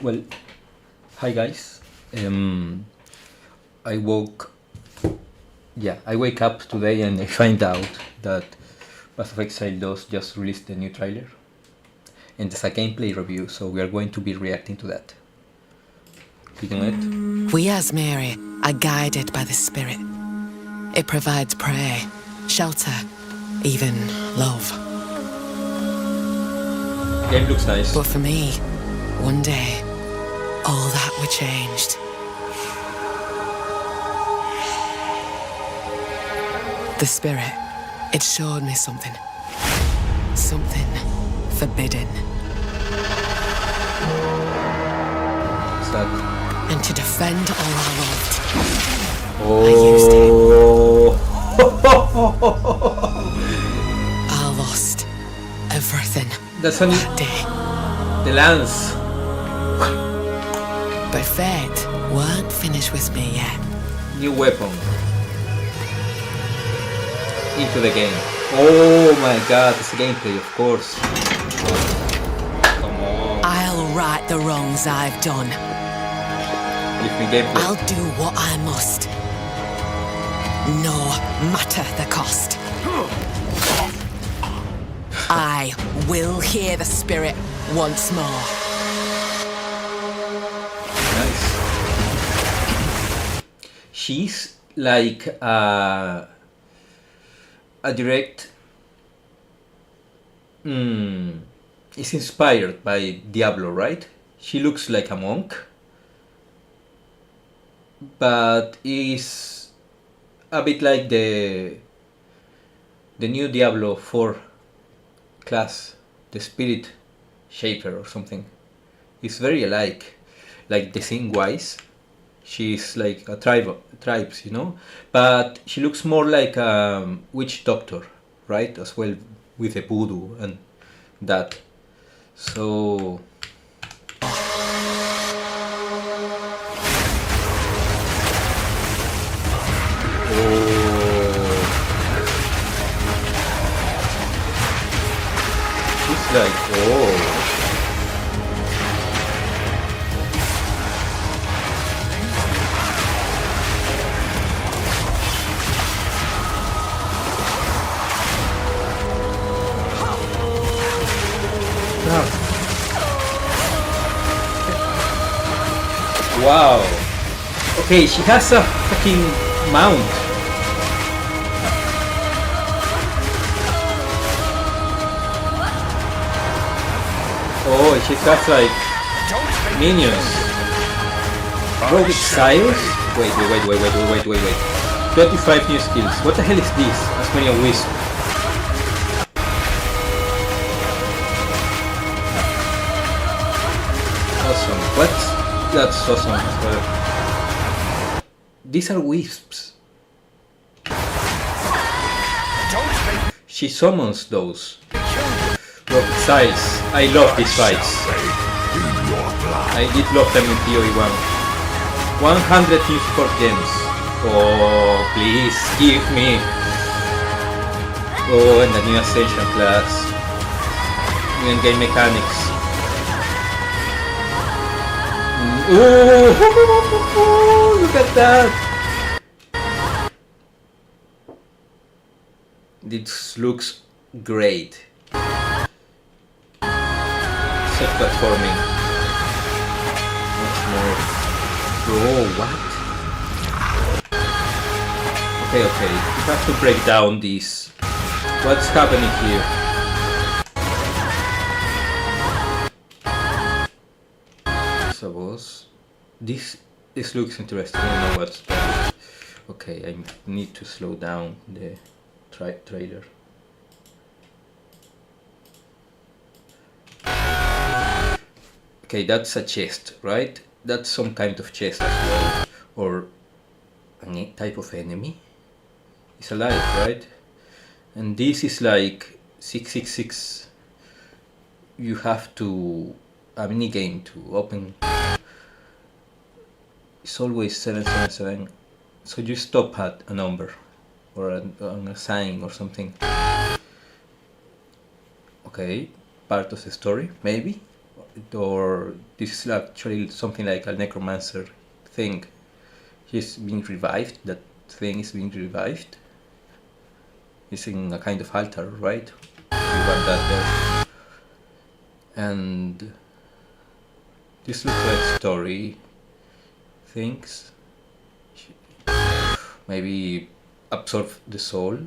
Well, hi guys. I woke. Yeah, I wake up today and I find out that Faceit 2 just released a new trailer, and it's a gameplay review, so we are going to be reacting to that. Click on it. We as Mary are guided by the Spirit. It provides prey, shelter, even love. Game looks nice. But for me, one day, all that were changed. The Spirit, it showed me something. Something forbidden. What's that? And to defend all I loved, Oh. I lost everything That's only that day. the lance. But fate weren't finished with me yet. New weapon. Into the game. Oh my god, it's a gameplay, of course. Come on. I'll right the wrongs I've done. Give me gameplay. I'll do what I must, no matter the cost. I will hear the Spirit once more. Nice. She's like a direct. It's inspired by Diablo, right? She looks like a monk, but is a bit like the new Diablo 4 class, the Spirit Shaper or something. It's very alike, like design wise. She's like a tribes, you know, but she looks more like a witch doctor, right? As well, with the voodoo and that. So she's like, oh. Wow. Okay, she has a fucking mount. Oh, she has like minions. Rogue Exiles? Wait. 25 new skills. What the hell is this? As many a wisp. Awesome. What? That's awesome. These are wisps. She summons those. Rogue Exiles. I love these fights. I did love them in PoE 1. 100 new support gems. Oh, please give me. Oh, and the new Ascension class. New game mechanics. Oh, look at that! This looks great. Self-platforming. Much more. Oh, what? Okay. You have to break down this. What's happening here? This looks interesting. I don't know what's that. Okay, I need to slow down the trailer. Okay, that's a chest, right? That's some kind of chest as well, or a type of enemy. It's alive, right? And this is like 666. You have to a mini game to open. It's always 777, so you stop at a number or a sign or something. Okay, part of the story, maybe. or this is actually something like a necromancer thing. He's being revived. That thing is being revived. It's in a kind of altar, right? You got that there. And this looks like story things. Maybe absorb the soul.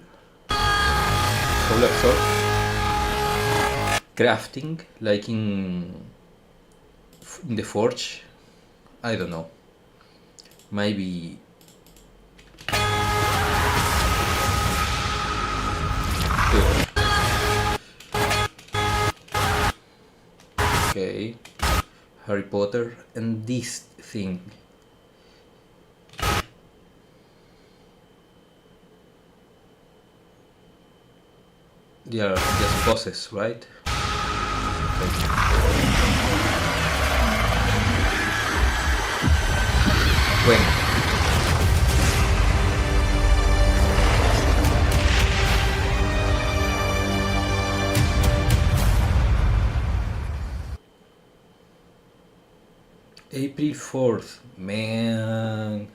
Soul absorb. Crafting, like in the forge. I don't know. Maybe. Okay. Harry Potter and this thing. They are just bosses, right? When? April 4th, man.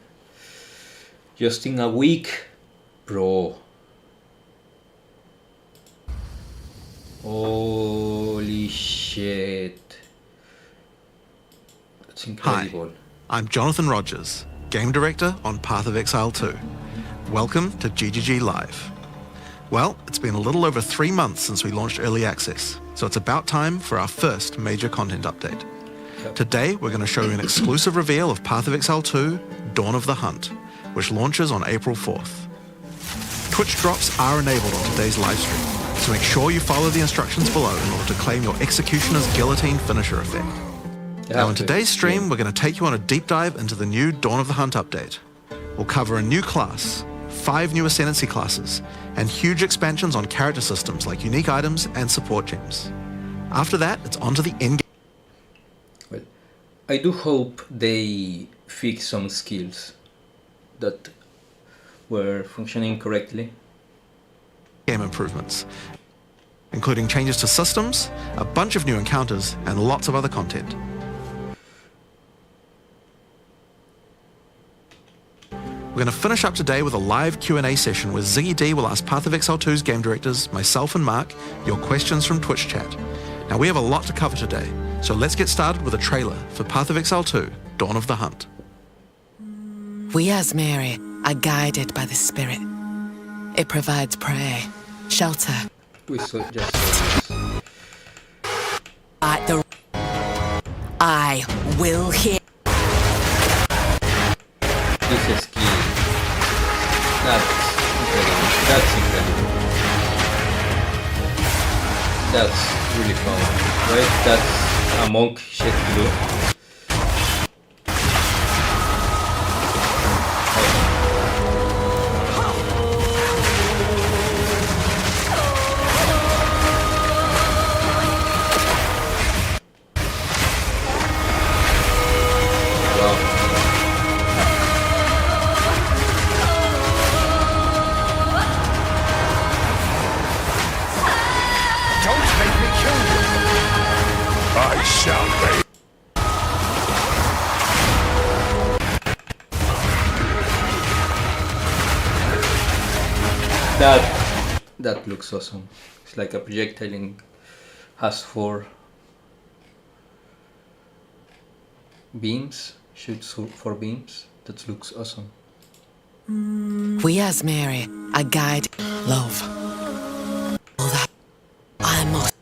Just in a week, bro. Holy shit. That's incredible. Hi, I'm Jonathan Rogers, Game Director on Path of Exile 2. Welcome to GGG Live. Well, it's been a little over 3 months since we launched Early Access, so it's about time for our first major content update. Yep. Today, we're going to show you an exclusive reveal of Path of Exile 2, Dawn of the Hunt, which launches on April 4th. Twitch drops are enabled on today's live stream, so make sure you follow the instructions below in order to claim your Executioner's Guillotine finisher effect. Now in today's stream, we're going to take you on a deep dive into the new Dawn of the Hunt update. We'll cover a new class, 5 new Ascendancy classes, and huge expansions on character systems like unique items and support gems. After that, it's on to the end. Well, I do hope they fix some skills that were functioning correctly. Game improvements, including changes to systems, a bunch of new encounters, and lots of other content. We're going to finish up today with a live Q&A session where Ziggy D will ask Path of Exile 2's game directors, myself and Mark, your questions from Twitch chat. Now we have a lot to cover today, so let's get started with a trailer for Path of Exile 2, Dawn of the Hunt. We as Mary are guided by the Spirit. It provides prey, shelter. We saw just At the I will hear. this skill. That's incredible. That's incredible. That's really fun, right? That's a monk shit to do. That looks awesome. It's like a projectile and has 4 beams. Shoots 4 beams. That looks awesome. We as Mary are guided. Love. All that I must.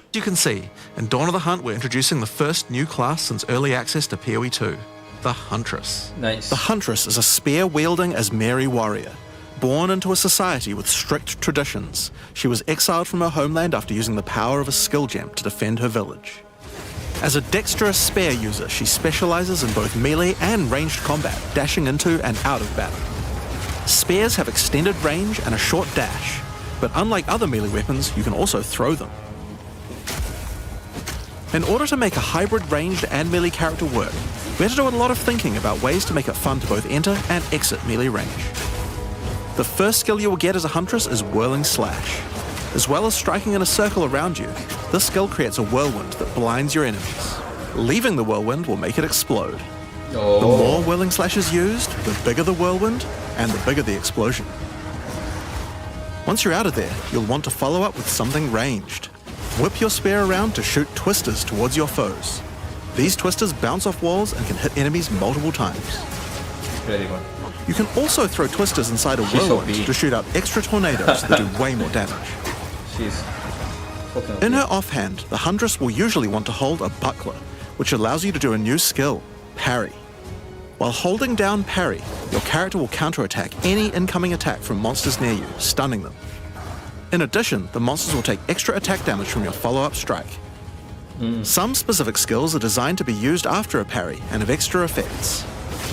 As you can see, in Dawn of the Hunt, we're introducing the first new class since early access to PoE 2, the Huntress. Nice. The Huntress is a spear-wielding Asmeri warrior. Born into a society with strict traditions, she was exiled from her homeland after using the power of a skill gem to defend her village. As a dexterous spear user, she specializes in both melee and ranged combat, dashing into and out of battle. Spears have extended range and a short dash, but unlike other melee weapons, you can also throw them. In order to make a hybrid ranged and melee character work, we had to do a lot of thinking about ways to make it fun to both enter and exit melee range. The first skill you will get as a huntress is Whirling Slash. As well as striking in a circle around you, this skill creates a whirlwind that blinds your enemies. Leaving the whirlwind will make it explode. The more Whirling Slash is used, the bigger the whirlwind, and the bigger the explosion. Once you're out of there, you'll want to follow up with something ranged. Whip your spear around to shoot twisters towards your foes. These twisters bounce off walls and can hit enemies multiple times. Very good. You can also throw twisters inside a whirlwind to shoot out extra tornadoes that do way more damage. She's fucking In her offhand, the huntress will usually want to hold a buckler, which allows you to do a new skill, Parry. While holding down Parry, your character will counterattack any incoming attack from monsters near you, stunning them. In addition, the monsters will take extra attack damage from your follow-up strike. Some specific skills are designed to be used after a parry and have extra effects.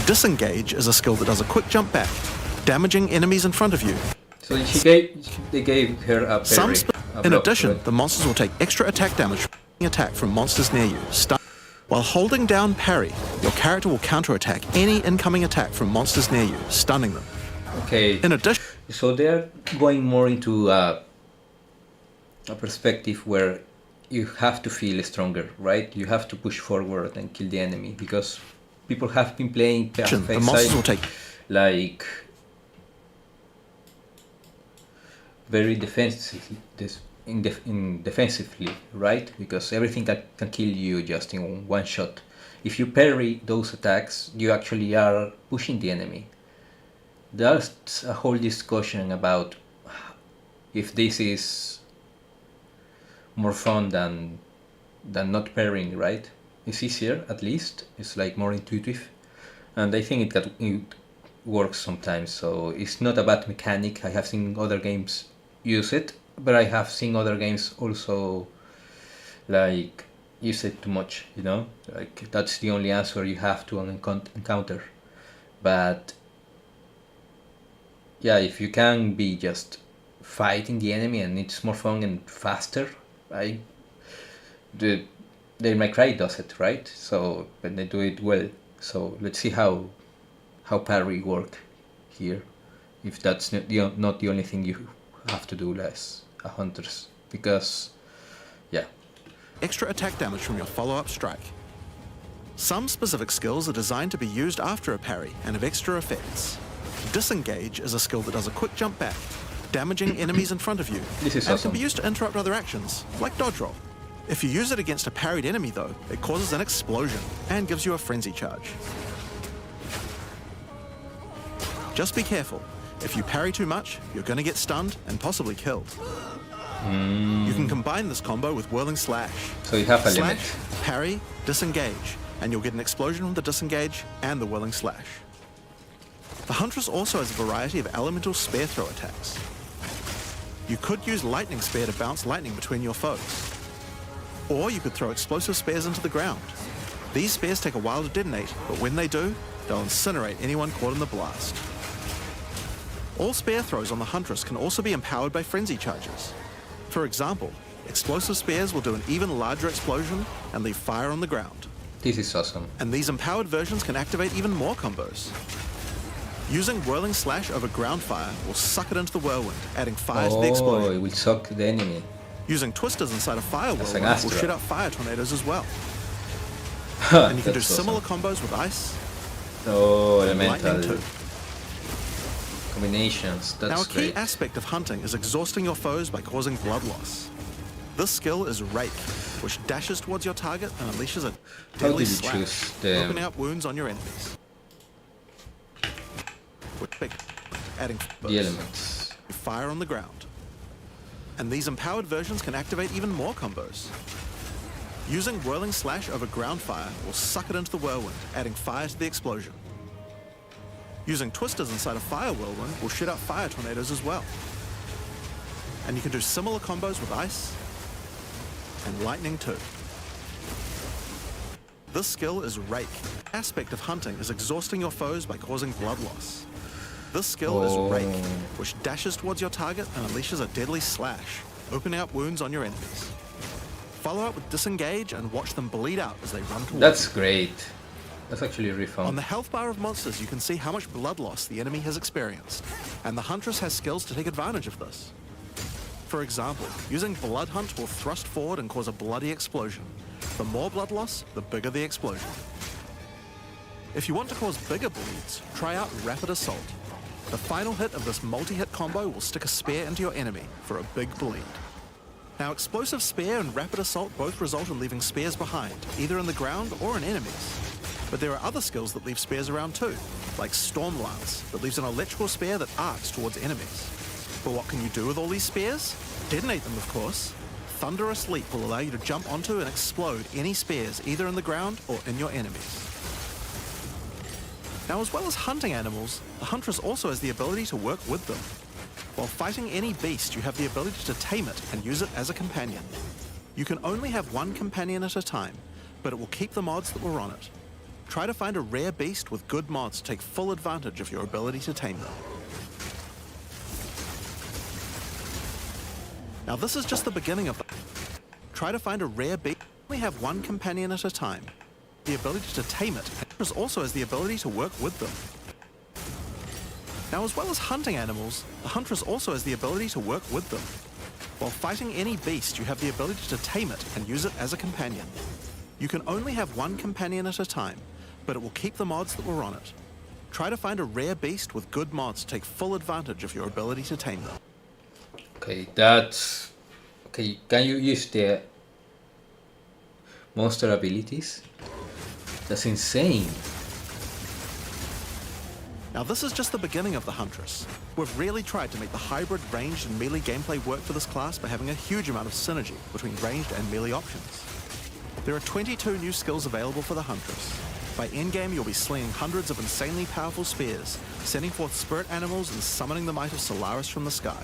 Disengage is a skill that does a quick jump back, damaging enemies in front of you. So they gave her a parry. In addition, the monsters will take extra attack damage from monsters near you. While holding down parry, your character will counterattack any incoming attack from monsters near you, stunning them. Okay. In addition, So they're going more into a perspective where you have to feel stronger, right? You have to push forward and kill the enemy, because people have been playing the monsters will take like very defensively, defensively, right? Because everything can kill you just in one shot. If you parry those attacks, you actually are pushing the enemy. There's a whole discussion about if this is more fun than not parrying, right? It's easier, at least. It's like more intuitive, and I think it works sometimes. So it's not a bad mechanic. I have seen other games use it, but I have seen other games also like use it too much. You know, like that's the only answer you have to an encounter. But yeah, if you can be just fighting the enemy and it's more fun and faster, Devil May Cry does it, right? So, but they do it well. So let's see how parry work here. If that's not the only thing you have to do as a hunters, because yeah. Extra attack damage from your follow-up strike. Some specific skills are designed to be used after a parry and have extra effects. Disengage is a skill that does a quick jump back, damaging enemies in front of you, This is and awesome. can be used to interrupt other actions, like dodge roll. If you use it against a parried enemy though, it causes an explosion and gives you a frenzy charge. Just be careful. If you parry too much, you're going to get stunned and possibly killed. You can combine this combo with Whirling Slash. So you have a Slash, limit. parry, disengage, and you'll get an explosion from the disengage and the Whirling Slash. The Huntress also has a variety of elemental spear throw attacks. You could use Lightning Spear to bounce lightning between your foes. Or you could throw explosive spears into the ground. These spears take a while to detonate, but when they do, they'll incinerate anyone caught in the blast. All spear throws on the Huntress can also be empowered by frenzy charges. For example, explosive spears will do an even larger explosion and leave fire on the ground. This is awesome. And these empowered versions can activate even more combos. Using Whirling Slash over ground fire will suck it into the whirlwind, adding fire to the Oh, explosion. it will suck the enemy. Using twisters inside a fire That's whirlwind like will Astra. shit out fire tornadoes as well. And you can do That's similar awesome. combos with ice Oh, and lightning elemental too. combinations. That's Now a key great. aspect of hunting is exhausting your foes by causing blood loss. This skill is Rake, which dashes towards your target and unleashes a How deadly did you slash, choose the opening up wounds on your enemies. Adding elements? fire on the ground. And these empowered versions can activate even more combos. Using Whirling Slash over ground fire will suck it into the whirlwind, adding fire to the explosion. Using twisters inside a fire whirlwind will shit out fire tornadoes as well. And you can do similar combos with ice and lightning too. This skill is Rake. Aspect of hunting is exhausting your foes by causing blood loss. This skill is Rake, which dashes towards your target and unleashes a deadly slash, opening up wounds on your enemies. Follow up with Disengage and watch them bleed out as they run towards That's you. great. That's actually really fun. On the health bar of monsters, you can see how much blood loss the enemy has experienced, and the Huntress has skills to take advantage of this. For example, using Blood Hunt will thrust forward and cause a bloody explosion. The more blood loss, the bigger the explosion. If you want to cause bigger bleeds, try out Rapid Assault. The final hit of this multi-hit combo will stick a spear into your enemy for a big bleed. Now, Explosive Spear and Rapid Assault both result in leaving spears behind, either in the ground or in enemies. But there are other skills that leave spears around too, like Storm Lance, that leaves an electrical spear that arcs towards enemies. But what can you do with all these spears? Detonate them, of course. Thunderous Leap will allow you to jump onto and explode any spears either in the ground or in your enemies. Now, as well as hunting animals, the Huntress also has the ability to work with them. While fighting any beast, you have the ability to tame it and use it as a companion. You can only have one companion at a time, but it will keep the mods that were on it. Try to find a rare beast with good mods to take full advantage of your ability to tame them. Now, this is just the beginning of the... Try to find a rare beast. We have one companion at a time. The ability to tame it also has the ability to work with them. Now, as well as hunting animals, the Huntress also has the ability to work with them. While fighting any beast, you have the ability to tame it and use it as a companion. You can only have one companion at a time, but it will keep the mods that were on it. Try to find a rare beast with good mods to take full advantage of your ability to tame them. Okay, that's... Okay, can you use the monster abilities? That's insane. Now, this is just the beginning of the Huntress. We've really tried to make the hybrid ranged and melee gameplay work for this class by having a huge amount of synergy between ranged and melee options. There are 22 new skills available for the Huntress. By endgame, you'll be slinging hundreds of insanely powerful spears, sending forth spirit animals and summoning the might of Solaris from the sky.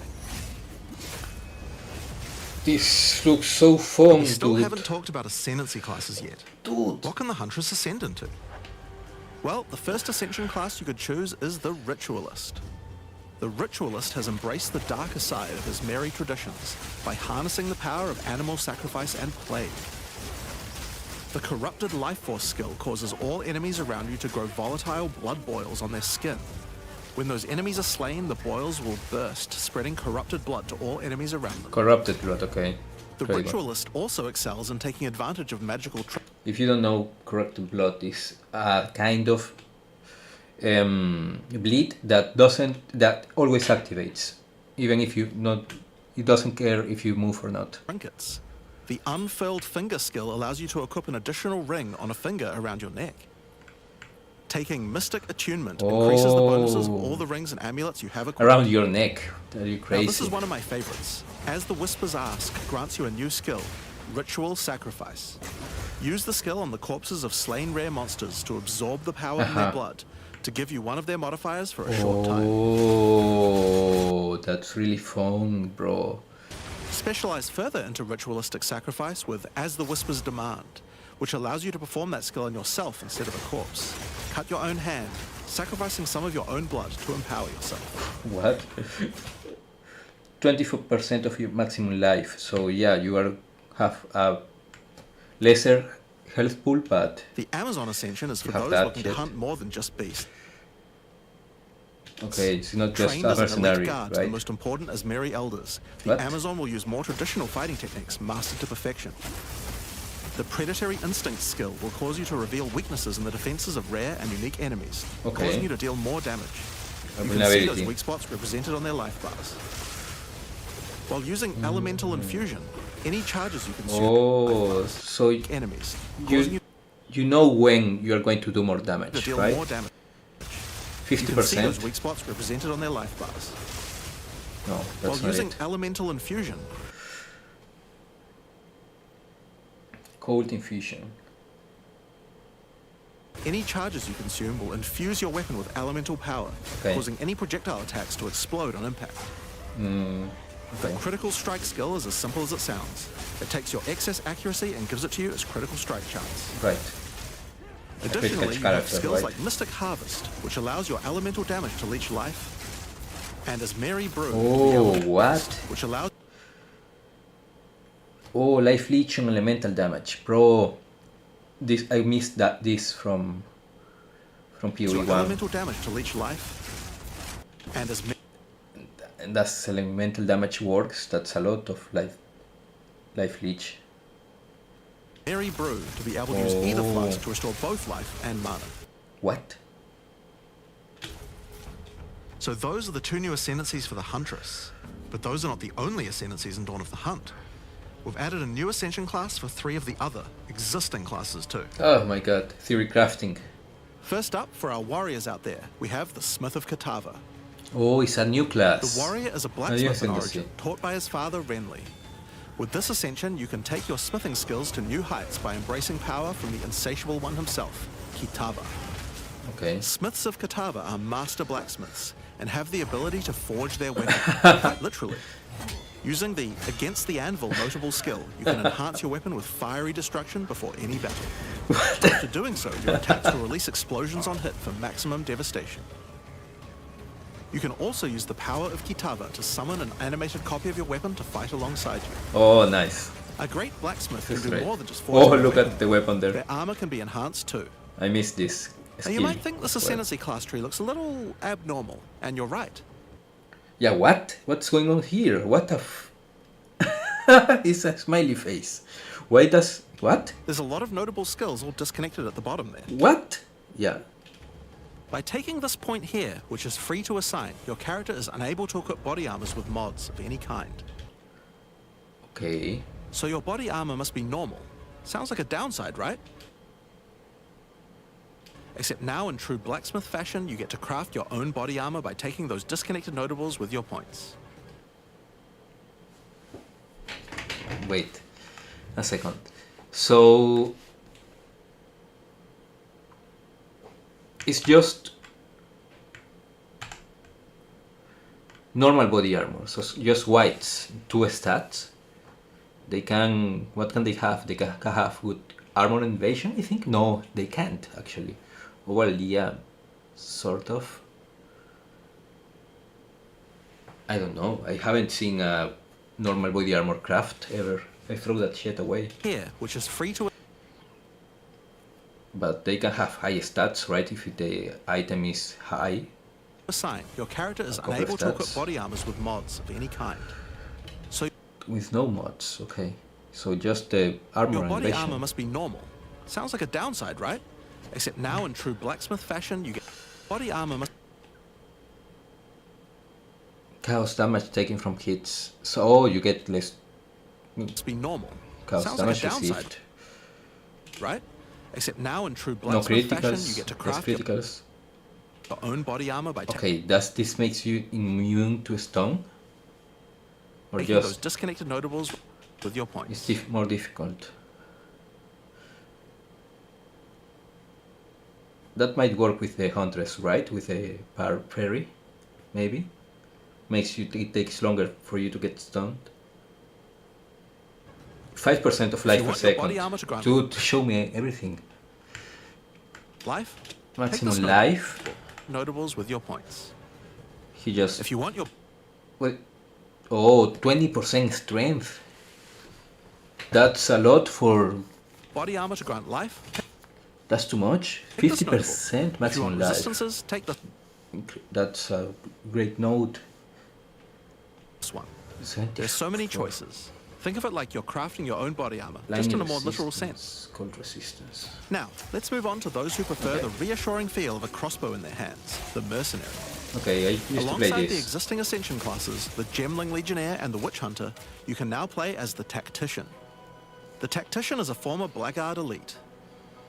This looks so fun, We still dude. haven't talked about ascendancy classes yet. Dude. What can the Huntress ascend into? Well, the first ascension class you could choose is the Ritualist. The Ritualist has embraced the darker side of his merry traditions by harnessing the power of animal sacrifice and plague. The Corrupted Life Force skill causes all enemies around you to grow volatile blood boils on their skin. When those enemies are slain, the boils will burst, spreading corrupted blood to all enemies around them. Corrupted blood, okay. The Very Ritualist also excels in taking advantage of magical tricks. If you don't know, corrupted blood is a kind of bleed that always activates, even if you not. It doesn't care if you move or not. Trinkets. The Unfurled Finger skill allows you to equip an additional ring on a finger around your neck. Taking Mystic Attunement increases the bonuses of all the rings and amulets you have equipped. Around your neck. Are you crazy? Now, this is one of my favorites. As the Whispers Ask grants you a new skill, Ritual Sacrifice. Use the skill on the corpses of slain rare monsters to absorb the power in their blood, to give you one of their modifiers for a short time. Oh, that's really fun, bro. Specialize further into Ritualistic Sacrifice with As the Whispers Demand, which allows you to perform that skill on yourself instead of a corpse. Cut your own hand, sacrificing some of your own blood to empower yourself. What? 24% of your maximum life. So yeah, you have a lesser health pool, but The Amazon Ascension is for have those that looking to yet. hunt more than just beasts. okay, it's not just Trained a as an elite mercenary, guard to the right? most important as merry elders, the What? Amazon will use more traditional fighting techniques mastered to perfection. The Predatory Instinct skill will cause you to reveal weaknesses in the defenses of rare and unique enemies, Okay. causing you to deal more damage. You can see Vulnerability. those weak spots represented on their life bars. While using Elemental Infusion, any charges you consume Oh, so enemies, causing you you know when you are going to do more to damage, deal right? more damage. You can see those 50%? weak spots represented on their life bars. No, While that's not using it. Elemental Infusion, Cold infusion. any charges you consume will infuse your weapon with elemental power, Okay. causing any projectile attacks to explode on impact. The Okay. Critical Strike skill is as simple as it sounds. It takes your excess accuracy and gives it to you as critical strike chance. Right. Additionally, you have character, skills right? like Mystic Harvest, which allows your elemental damage to leech life, and as Merry Brew, Oh, what? which allows Oh, life leech and elemental damage, bro. This I missed this from from So PoE 1. elemental damage to leech life, and as And that's elemental damage works. That's a lot of life leech. Mary Brew to be able to use either flask to restore both life and mana. What? So those are the two new ascendancies for the Huntress. But those are not the only ascendancies in Dawn of the Hunt. We've added a new ascension class for 3 of the other existing classes too. Oh my god, theory crafting. First up, for our warriors out there, we have the Smith of Kitava. Oh, it's a new class. The warrior is a blacksmith in origin, taught by his father Renly. With this ascension, you can take your smithing skills to new heights by embracing power from the insatiable one himself, Kitava. Okay. Smiths of Kitava are master blacksmiths and have the ability to forge their weapon, quite literally. Using the Against the Anvil notable skill, you can enhance your weapon with fiery destruction before any battle. After doing so, your attacks will release explosions on hit for maximum devastation. You can also use the power of Kitava to summon an animated copy of your weapon to fight alongside you. Oh, nice. A great blacksmith can do Great. more than just forge Oh, their look weapon. at the weapon there. Their armor can be enhanced too. I missed this Now skill. you might think this as well. ascendancy class tree looks a little abnormal, and you're right. Yeah, what? What's going on here? What the f... It's a smiley face. Why does... What? There's a lot of notable skills all disconnected at the bottom there. What? Yeah. By taking this point here, which is free to assign, your character is unable to equip body armors with mods of any kind. Okay. So your body armor must be normal. Sounds like a downside, right? Except now in true blacksmith fashion, you get to craft your own body armor by taking those disconnected notables with your points. Wait a second. So... It's just... normal body armor. So just whites. 2 stats. They can... What can they have? They can have good armor and evasion, I think? No, they can't, actually. Well, yeah, sort of. I don't know. I haven't seen a normal body armor craft ever. I throw that shit away. Here, which is free to But they can have high stats, right? If the item is high. assign, your character is couple of unable to equip stats. body armors with mods of any kind. So With no mods, okay. So just the armor your and body evasion. armor must be normal. Sounds like a downside, right? Except now in true blacksmith fashion, you get body armor Chaos damage taken from hits. So you get less must be normal. chaos Sounds like a damage downside, received. right? Except now in true No blacksmith fashion, you criticals, get to less craft your criticals. own body armor by Okay, does this makes you immune to stun? Or taking those just disconnected notables with your it's points. more difficult? That might work with the Huntress, right? With a parry, maybe? Makes you, it takes longer for you to get stunned. 5% of life per want your body second. armor to grant Dude, show me everything. Life? Maximum this life. Notables with your points. He just... If you want your Well, oh, 20% strength. That's a lot for... body armor to grant life, That's too much? take this notable. 50% If you want maximum life. resistances, take That's a great note. this one. There's so many 74. choices. Think of it like you're crafting your own body armor, just Lightning in a more literal sense. resistance, cold resistance. Now, let's move on to those who prefer Okay. the reassuring feel of a crossbow in their hands, the mercenary. Okay, I used to play Alongside the this. existing ascension classes, the Gemling Legionnaire and the Witch Hunter, you can now play as the Tactician. The Tactician is a former Blackguard elite.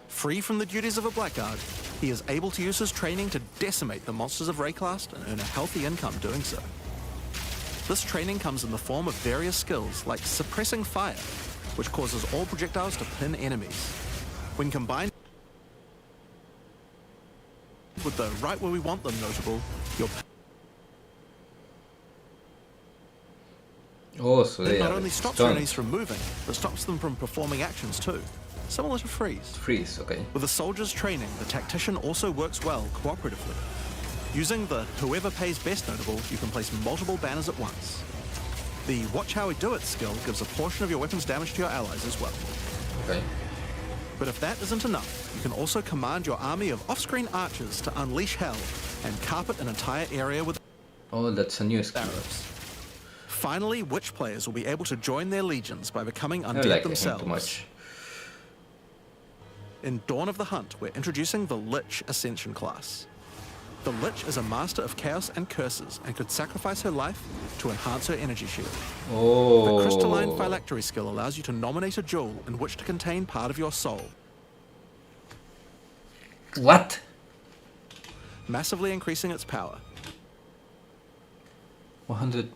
Free from the duties of a Blackguard, he is able to use his training to decimate the monsters of Rayclast and earn a healthy income doing so. This training comes in the form of various skills like suppressing fire, which causes all projectiles to pin enemies. When combined with the right where we want them notable, your Oh, so they it not are only stops stunned. enemies from moving, but stops them from performing actions too, similar to freeze. Freeze, okay. With a soldier's training, the Tactician also works well cooperatively. Using the whoever pays best notable, you can place multiple banners at once. The Watch How We Do It skill gives a portion of your weapon's damage to your allies as well. Okay. But if that isn't enough, you can also command your army of off-screen archers to unleash hell and carpet an entire area with Oh, that's a new skill. arrows. Finally, witch players will be able to join their legions by becoming I undead don't like him themselves. too much. In Dawn of the Hunt, we're introducing the Lich Ascension class. The Lich is a master of chaos and curses and could sacrifice her life to enhance her energy shield. Oh. The Crystalline Phylactery skill allows you to nominate a jewel in which to contain part of your soul, What? massively increasing its power. 100.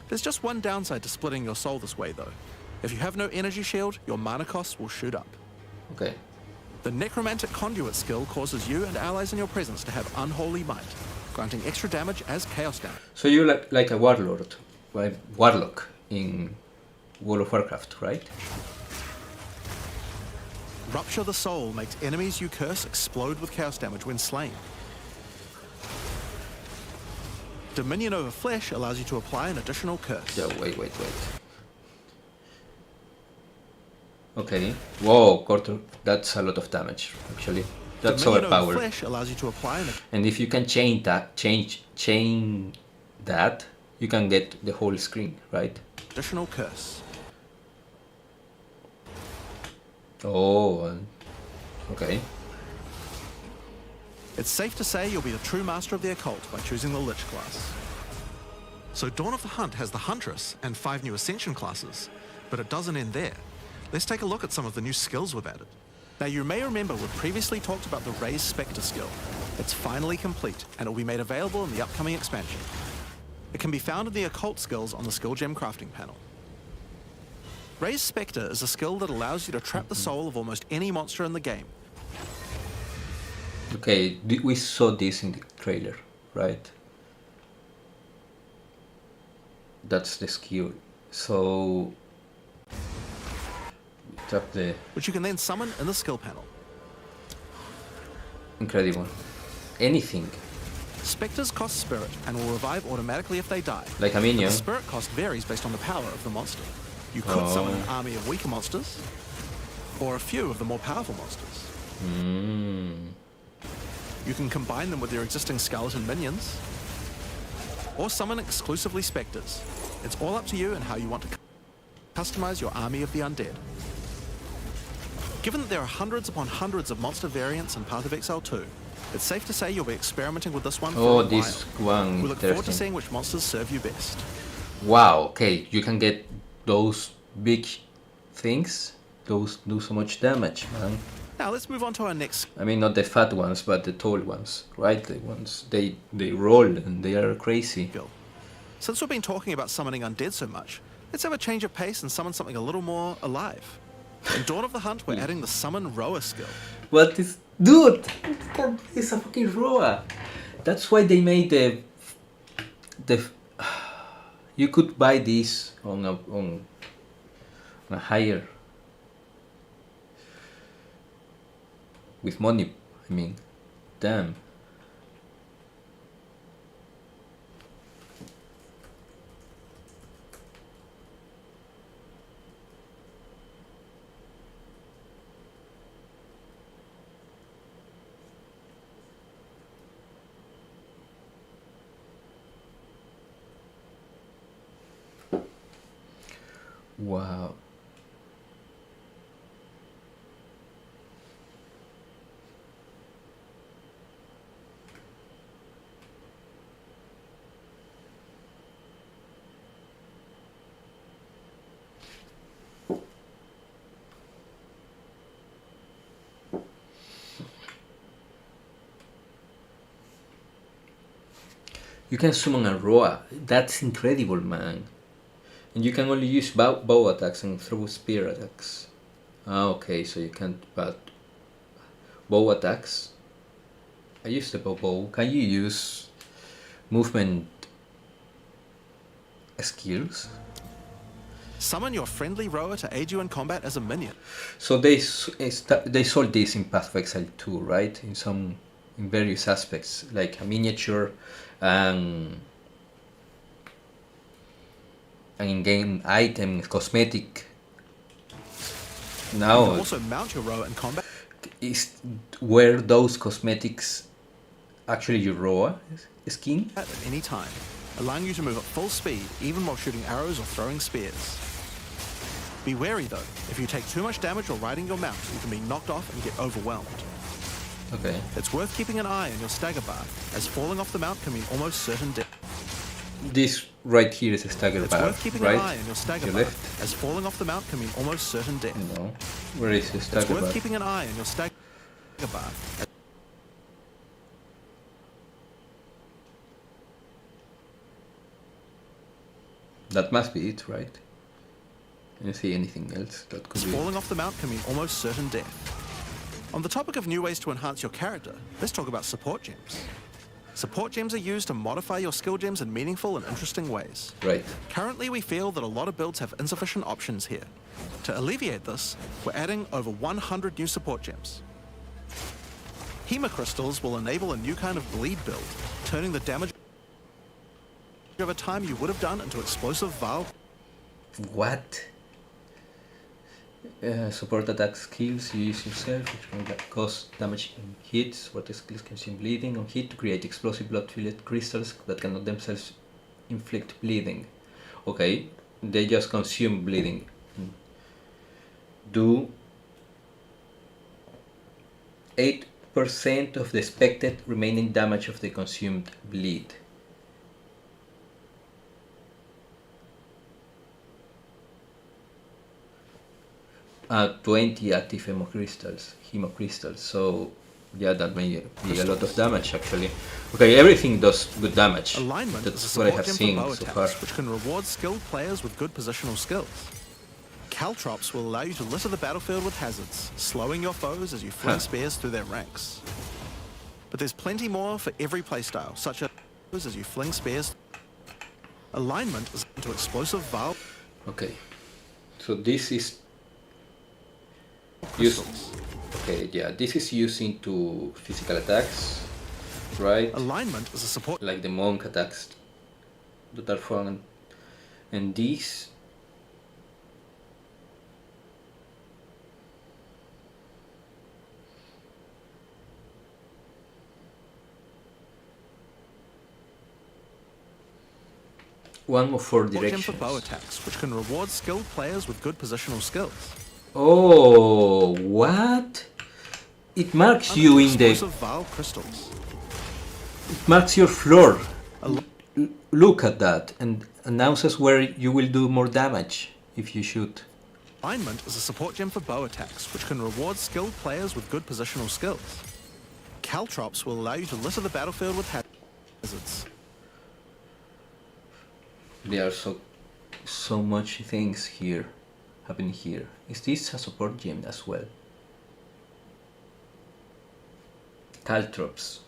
There's just one downside to splitting your soul this way, though. If you have no energy shield, your mana costs will shoot up. Okay. The Necromantic Conduit skill causes you and allies in your presence to have unholy might, granting extra damage as chaos damage. So you're like a warlord, right? Warlock in World of Warcraft, right? Rupture the Soul makes enemies you curse explode with chaos damage when slain. Dominion over Flesh allows you to apply an additional curse. Yeah, wait. Okay. Whoa, quarter. That's a lot of damage, actually. That's Dominion over overpowered. Flesh allows you to apply an And if you can chain that, you can get the whole screen, right? additional curse. Oh, okay. It's safe to say you'll be the true master of the occult by choosing the Lich class. So Dawn of the Hunt has the Huntress and 5 new Ascension classes, but it doesn't end there. Let's take a look at some of the new skills we've added. Now you may remember we've previously talked about the Raised Spectre skill. It's finally complete, and it will be made available in the upcoming expansion. It can be found in the occult skills on the skill gem crafting panel. Raised Spectre is a skill that allows you to trap the soul of almost any monster in the game. Okay, we saw this in the trailer, right? That's the skill. So tap the Which you can then summon in the skill panel. incredible. Anything Spectres cost spirit and will revive automatically if they die. like a But minion. the spirit cost varies based on the power of the monster. You could summon an army of weaker monsters, or a few of the more powerful monsters. You can combine them with your existing skeleton minions, or summon exclusively spectres. It's all up to you and how you want to customize your army of the undead. Given that there are hundreds upon hundreds of monster variants in Path of Exile 2, it's safe to say you'll be experimenting with this one for Oh, a this while. one. We look forward to Interesting. seeing which monsters serve you best. Wow. Okay, you can get those big things. Those do so much damage, man. Now let's move on to our next I mean, not the fat ones, but the tall ones, right? The ones they roll and they are crazy. skill. Since we've been talking about summoning undead so much, let's have a change of pace and summon something a little more alive. In Dawn of the Hunt, we're adding the Summon Rower skill. What is, dude? It's a fucking roa. That's why they made the. You could buy this on a higher. With money, I mean, damn. Wow. You can summon a Roa. That's incredible, man. And you can only use bow attacks and throw spear attacks. Ah, okay, so you can't, but bow attacks. I use the bow. Can you use movement skills? Summon your friendly rower to aid you in combat as a minion. So they sold this in Path of Exile 2, right? In in various aspects, like a miniature and an in-game item, cosmetic. You Now, can also mount your rower in combat. is were those cosmetics actually your Roa skin? At any time, allowing you to move at full speed even while shooting arrows or throwing spears. Be wary though, if you take too much damage while riding your mount, you can be knocked off and get overwhelmed. Okay. It's worth keeping an eye on your stagger bar, as falling off the mount can mean almost certain death. This right here is a stagger It's bar, worth keeping right? an eye on your stagger Your bar, left? as falling off the mount can mean almost certain death. No. Where is the It's stagger worth bar? keeping an eye on your stagger bar. That must be it, right? I don't see anything else that could As be. falling off the mount can mean almost certain death. On the topic of new ways to enhance your character, let's talk about support gems. Support gems are used to modify your skill gems in meaningful and interesting ways. Right. Currently, we feel that a lot of builds have insufficient options here. To alleviate this, we're adding over 100 new support gems. Hema crystals will enable a new kind of bleed build, turning the damage over time you would have done into explosive vial. What? Support attack skills you use yourself, which can cause damage in hits. What skills consume bleeding on hit to create explosive blood-filled crystals that cannot themselves inflict bleeding. Okay, they just consume bleeding. Do 8% of the expected remaining damage of the consumed bleed. 20 active hemocrystals, so yeah, that may be a lot of damage actually. Okay, everything does good damage. Alignment is a That's what I support have gem seen for bow so attacks, far. which can reward skilled players with good positional skills. Caltrops will allow you to litter the battlefield with hazards, slowing your foes as you fling spears through their ranks. But there's plenty more for every playstyle, such as you fling spears. Alignment is into explosive vial Okay, so this is used. crystals. Okay, yeah, this is used into physical attacks, right? Alignment is a support. Like the monk attacks that are fun, and these. One of four Support gem for directions. bow attacks, which can reward skilled players with good positional skills. Oh, what? It marks you in the. Explosive vial crystals. It marks your floor. Al- Look at that and announces where you will do more damage if you shoot. Alignment is a support gem for bow attacks, which can reward skilled players with good positional skills. Caltrops will allow you to litter the battlefield with hazards. There are so much things here happening here. Is this a support gem as well? Caltrops.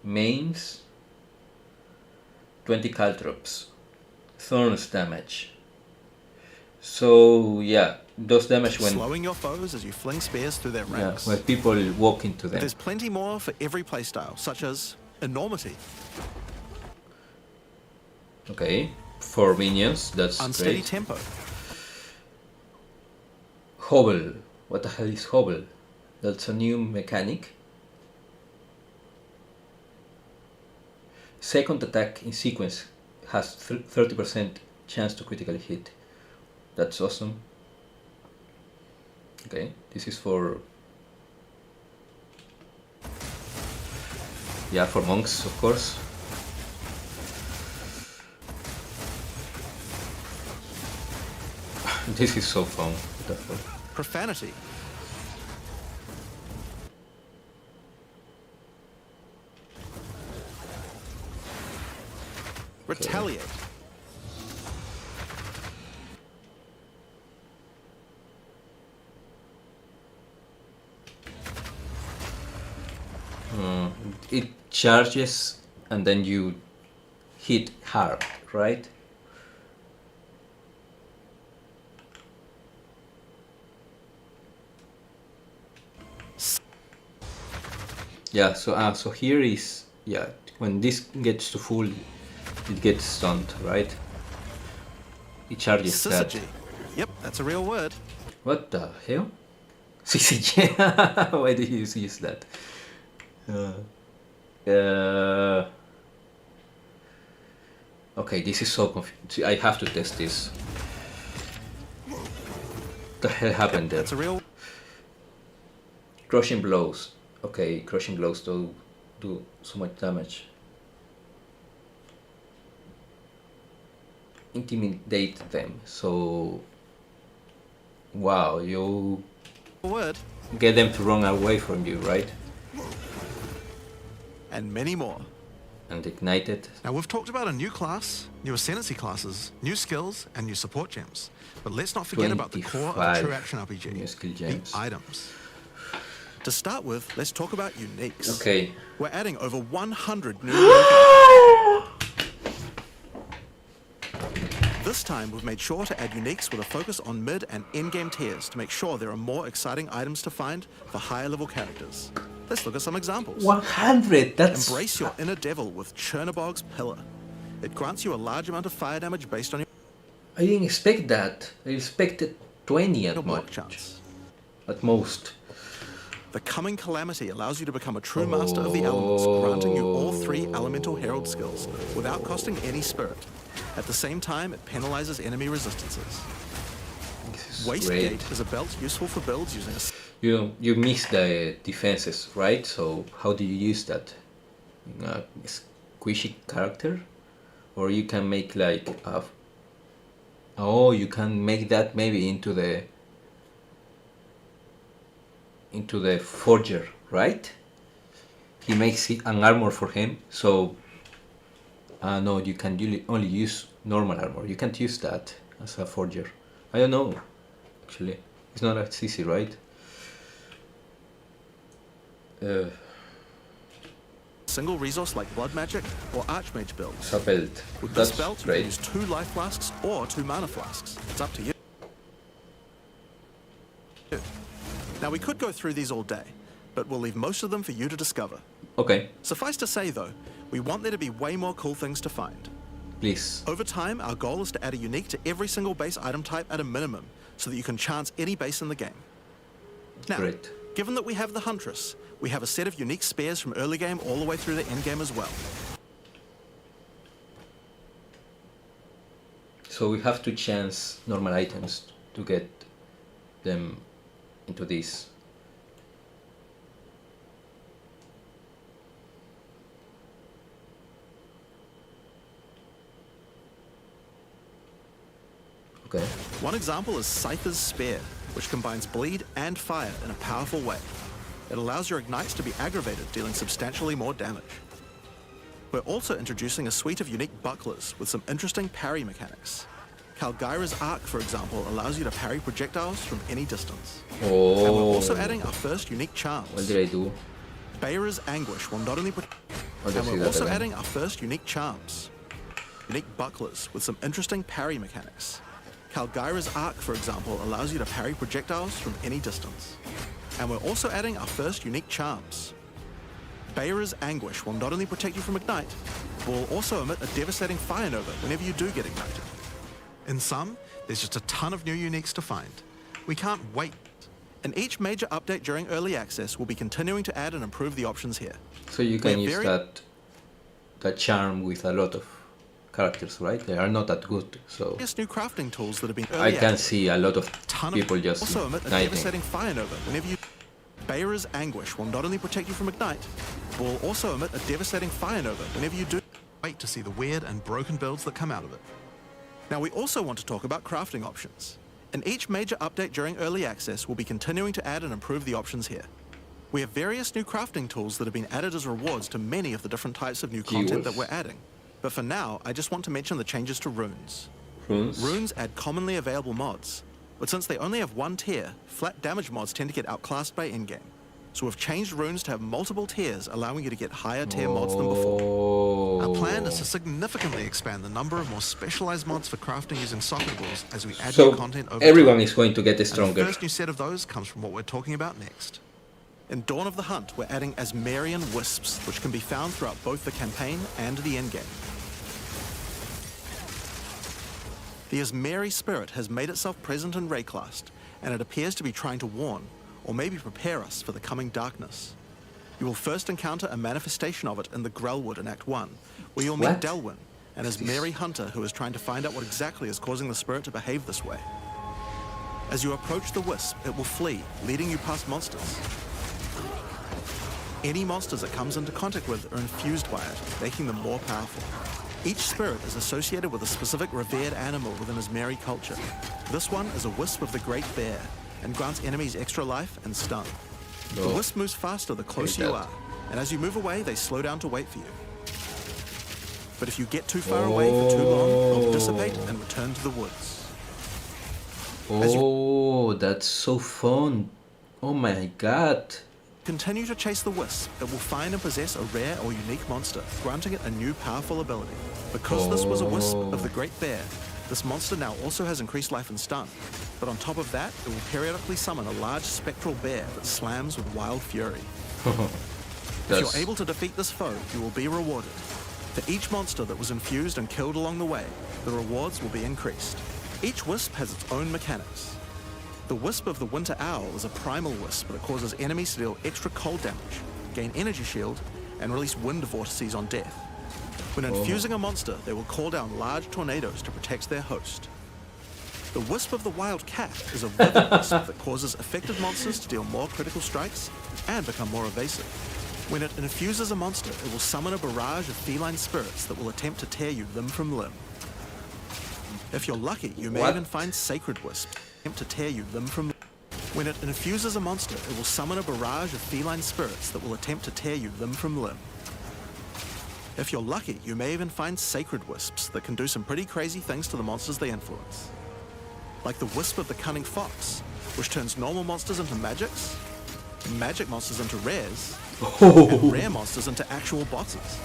Mains. 20 caltrops. Thorns damage. So yeah, those damage when Slowing your foes as you fling spears through their ranks. when people walk into them. There's plenty more for every playstyle, such as enormity, Okay, 4 minions. That's unsteady great. tempo, Hobble. What the hell is Hobble? That's a new mechanic. Second attack in sequence has 30% chance to critically hit. That's awesome. Okay, this is for... yeah, for monks, of course. This is so fun. What the fuck? profanity, retaliate, It charges and then you hit hard, right? Yeah, so here is, yeah, when this gets to full, it gets stunned, right? It charges that. Syzygy. Yep, that's a real word. What the hell? CCG. Why did you use that? Okay, this is so confusing. I have to test this. What the hell happened there? That's a real. Crushing blows. Okay, crushing blows do so much damage. Intimidate them. So, wow, you Word. get them to run away from you, right? And many more. And ignite it. Now we've talked about a new class, new ascendancy classes, new skills, and new support gems. But let's not forget about the core of a true action RPG, new skill the gems. items. To start with, let's talk about uniques. Okay. We're adding over 100 new uniques. This time, we've made sure to add uniques with a focus on mid and end-game tiers to make sure there are more exciting items to find for higher-level characters. Let's look at some examples. 100. That's Embrace your inner devil with Chernobog's Pillar. It grants you a large amount of fire damage based on I didn't expect that. I expected 20 your at block chance. at most. The Coming Calamity allows you to become a true master of the elements, granting you all 3 elemental herald skills without costing any spirit. At the same time, it penalizes enemy resistances. This is Waste great. Gate is a belt useful for builds using a You miss the defenses, right? So how do you use that? A squishy character, or you can make like a. Oh, you can make that maybe into the forger, right? He makes it an armor for him. So no, you can only use normal armor. You can't use that as a forger. I don't know. Actually, it's not that easy, right? single resource like blood magic or archmage builds. It's a belt. With That's this belt, you great. can use 2 life flasks or 2 mana flasks. It's up to you. Now we could go through these all day, but we'll leave most of them for you to discover. Okay, Suffice to say though, we want there to be way more cool things to find. please. Over time, our goal is to add a unique to every single base item type at a minimum, so that you can chance any base in the game. Now, Great. given that we have the Huntress, we have a set of unique spares from early game all the way through to end game as well. So we have to chance normal items to get them into this. Okay. One example is Scyther's Spear, which combines bleed and fire in a powerful way. It allows your ignites to be aggravated, dealing substantially more damage. We're also introducing a suite of unique bucklers with some interesting parry mechanics. Calgyra's Arc, for example, allows you to parry projectiles from any distance. And we're also adding our first unique charms. What did I do? Bayra's Anguish will not only I'll just and see we're that also again. adding our first unique charms. Unique bucklers with some interesting parry mechanics. Calgyra's Arc, for example, allows you to parry projectiles from any distance. And we're also adding our first unique charms. Bayra's Anguish will not only protect you from ignite, but will also emit a devastating fire nova whenever you do get ignited. In sum, there's just a ton of new uniques to find. We can't wait. In each major update during early access, we'll be continuing to add and improve the options here. So you can We're use very- that charm with a lot of characters, right? They are not that good, so Various new crafting tools that have been I early can access. see a lot of Ton people just also emit a igniting. devastating fire nova whenever you. Bayra's Anguish will not only protect you from ignite, but will also emit a devastating fire nova whenever you do. Wait to see the weird and broken builds that come out of it. Now we also want to talk about crafting options. In each major update during early access, we'll be continuing to add and improve the options here. We have various new crafting tools that have been added as rewards to many of the different types of new content that we're adding. But for now, I just want to mention the changes to runes. Runes. Runes add commonly available mods, but since they only have one tier, flat damage mods tend to get outclassed by endgame. So we've changed runes to have multiple tiers, allowing you to get higher tier mods than before. Our plan is to significantly expand the number of more specialized mods for crafting using socket rules as we add So new content over everyone time. is going to get And the stronger. first new set of those comes from what we're talking about next. In Dawn of the Hunt, we're adding Asmerian wisps, which can be found throughout both the campaign and the endgame. The Asmeri spirit has made itself present in Rayclast, and it appears to be trying to warn, or maybe prepare us for the coming darkness. You will first encounter a manifestation of it in the Grellwood in Act 1, where you'll meet What? Delwyn, an Asmeri hunter who is trying to find out what exactly is causing the spirit to behave this way. As you approach the wisp, it will flee, leading you past monsters. Any monsters it comes into contact with are infused by it, making them more powerful. Each spirit is associated with a specific revered animal within Asmeri culture. This one is a wisp of the Great Bear, and grants enemies extra life and stun. The wisp moves faster the closer you are, and as you move away, they slow down to wait for you. But if you get too far away for too long, they'll dissipate and return to the woods. Oh, that's so fun. Oh my god. Continue to chase the wisp, it will find and possess a rare or unique monster, granting it a new powerful ability. Because this was a wisp of the Great Bear, this monster now also has increased life and stun. But on top of that, it will periodically summon a large spectral bear that slams with wild fury. If you're able to defeat this foe, you will be rewarded. For each monster that was infused and killed along the way, the rewards will be increased. Each wisp has its own mechanics. The Wisp of the Winter Owl is a primal wisp that causes enemies to deal extra cold damage, gain energy shield, and release wind vortices on death. When infusing a monster, they will call down large tornadoes to protect their host. The Wisp of the Wild Cat is a withered wisp that causes affected monsters to deal more critical strikes and become more evasive. When it infuses a monster, it will summon a barrage of feline spirits that will attempt to tear you limb from limb. If you're lucky, you may even find Sacred Wisp, attempt to tear you limb from limb. When it infuses a monster, it will summon a barrage of feline spirits that will attempt to tear you limb from limb. If you're lucky, you may even find Sacred Wisps that can do some pretty crazy things to the monsters they influence. Like the Wisp of the Cunning Fox, which turns normal monsters into magics, magic monsters into rares, and rare monsters into actual bosses.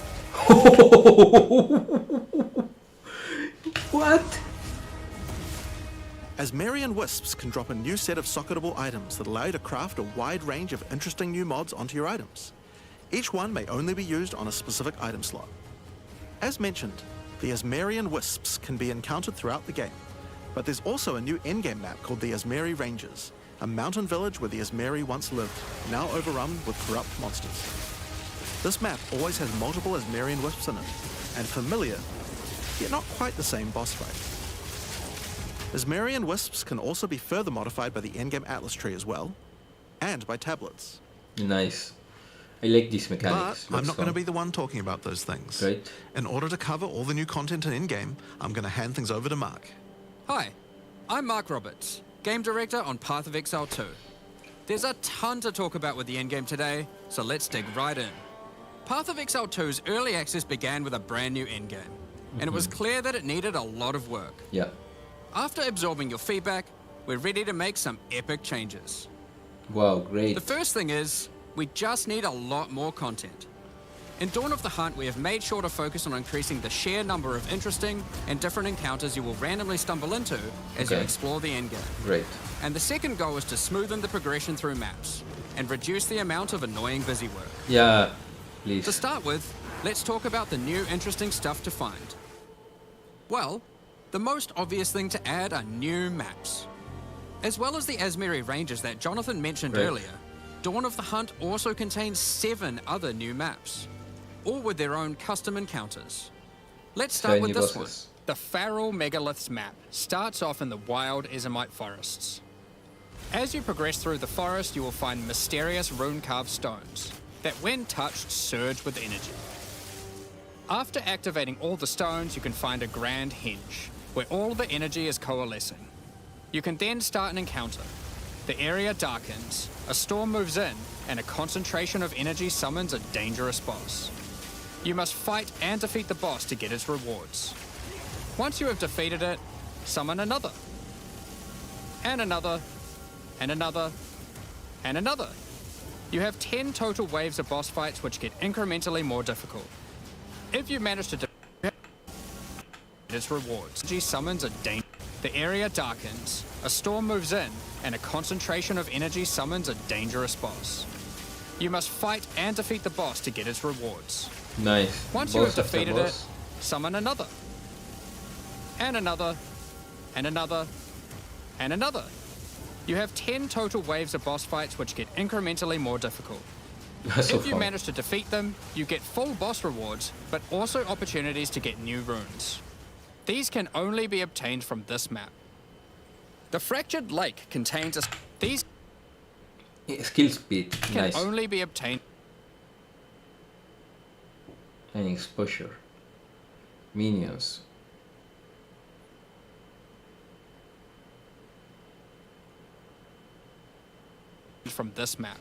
What? Asmerian Wisps can drop a new set of socketable items that allow you to craft a wide range of interesting new mods onto your items. Each one may only be used on a specific item slot. As mentioned, the Asmerian Wisps can be encountered throughout the game, but there's also a new endgame map called the Asmeri Ranges, a mountain village where the Asmeri once lived, now overrun with corrupt monsters. This map always has multiple Asmerian Wisps in it, and familiar, yet not quite the same boss fight. Asmerian Wisps can also be further modified by the endgame Atlas tree as well, and by tablets. Nice. I like these mechanics. But I'm not going to be the one talking about those things. Great. In order to cover all the new content in endgame, I'm going to hand things over to Mark. Hi, I'm Mark Roberts, Game Director on Path of Exile 2. There's a ton to talk about with the endgame today, so let's dig right in. Path of Exile 2's early access began with a brand new endgame, and it was clear that it needed a lot of work. Yeah. After absorbing your feedback, we're ready to make some epic changes. Wow, great. The first thing is, we just need a lot more content. In Dawn of the Hunt, we have made sure to focus on increasing the sheer number of interesting and different encounters you will randomly stumble into as you explore the endgame. Great. And the second goal is to smoothen the progression through maps and reduce the amount of annoying busy work. Yeah, please. To start with, let's talk about the new interesting stuff to find. Well, the most obvious thing to add are new maps. As well as the Asmeri Ranges that Jonathan mentioned earlier, Dawn of the Hunt also contains 7 other new maps, all with their own custom encounters. Let's start with this one. The Feral Megaliths map starts off in the wild Ezomite forests. As you progress through the forest, you will find mysterious rune-carved stones that, when touched, surge with energy. After activating all the stones, you can find a grand henge, where all the energy is coalescing. You can then start an encounter. The area darkens, a storm moves in, and a concentration of energy summons a dangerous boss. You must fight and defeat the boss to get its rewards. Once you have defeated it, summon another. And another. And another. And another. You have 10 total waves of boss fights which get incrementally more difficult. If you manage to defeat its rewards, energy summons a dangerous. The area darkens, a storm moves in, and a concentration of energy summons a dangerous boss. You must fight and defeat the boss to get its rewards. Nice. Once you have Boss after defeated it, boss. summon another. And another. And another. And another. You have 10 total waves of boss fights which get incrementally more difficult. So If you fun. manage to defeat them, you get full boss rewards, but also opportunities to get new runes. These can only be obtained from this map. The Fractured Lake contains these Skill speed. can Nice. only be obtained And exposure. Minions. from this map.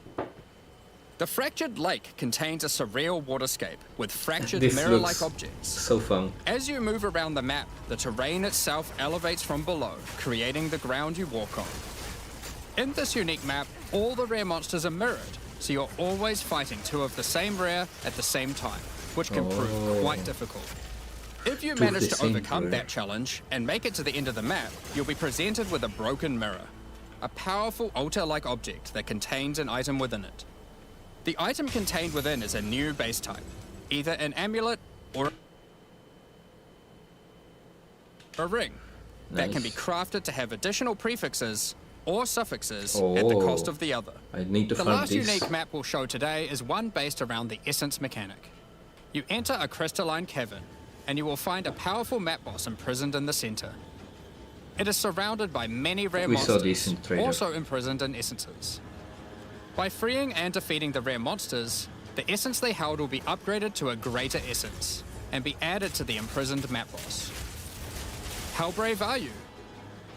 The Fractured Lake contains a surreal waterscape with fractured This mirror-like looks objects. so fun. As you move around the map, the terrain itself elevates from below, creating the ground you walk on. In this unique map, all the rare monsters are mirrored, so you're always fighting two of the same rare at the same time, which can prove quite difficult. If you Two of manage the to same overcome rare. that challenge and make it to the end of the map, you'll be presented with a broken mirror, a powerful altar-like object that contains an item within it. The item contained within is a new base type, either an amulet or a ring that can be Nice. crafted to have additional prefixes or suffixes at the cost of the other. I need to The farm last this. unique map we'll show today is one based around the essence mechanic. You enter a crystalline cavern, and you will find a powerful map boss imprisoned in the center. It is surrounded by many rare We saw monsters, this in trailer. also imprisoned in essences. By freeing and defeating the rare monsters, the essence they held will be upgraded to a greater essence and be added to the imprisoned map boss. How brave are you?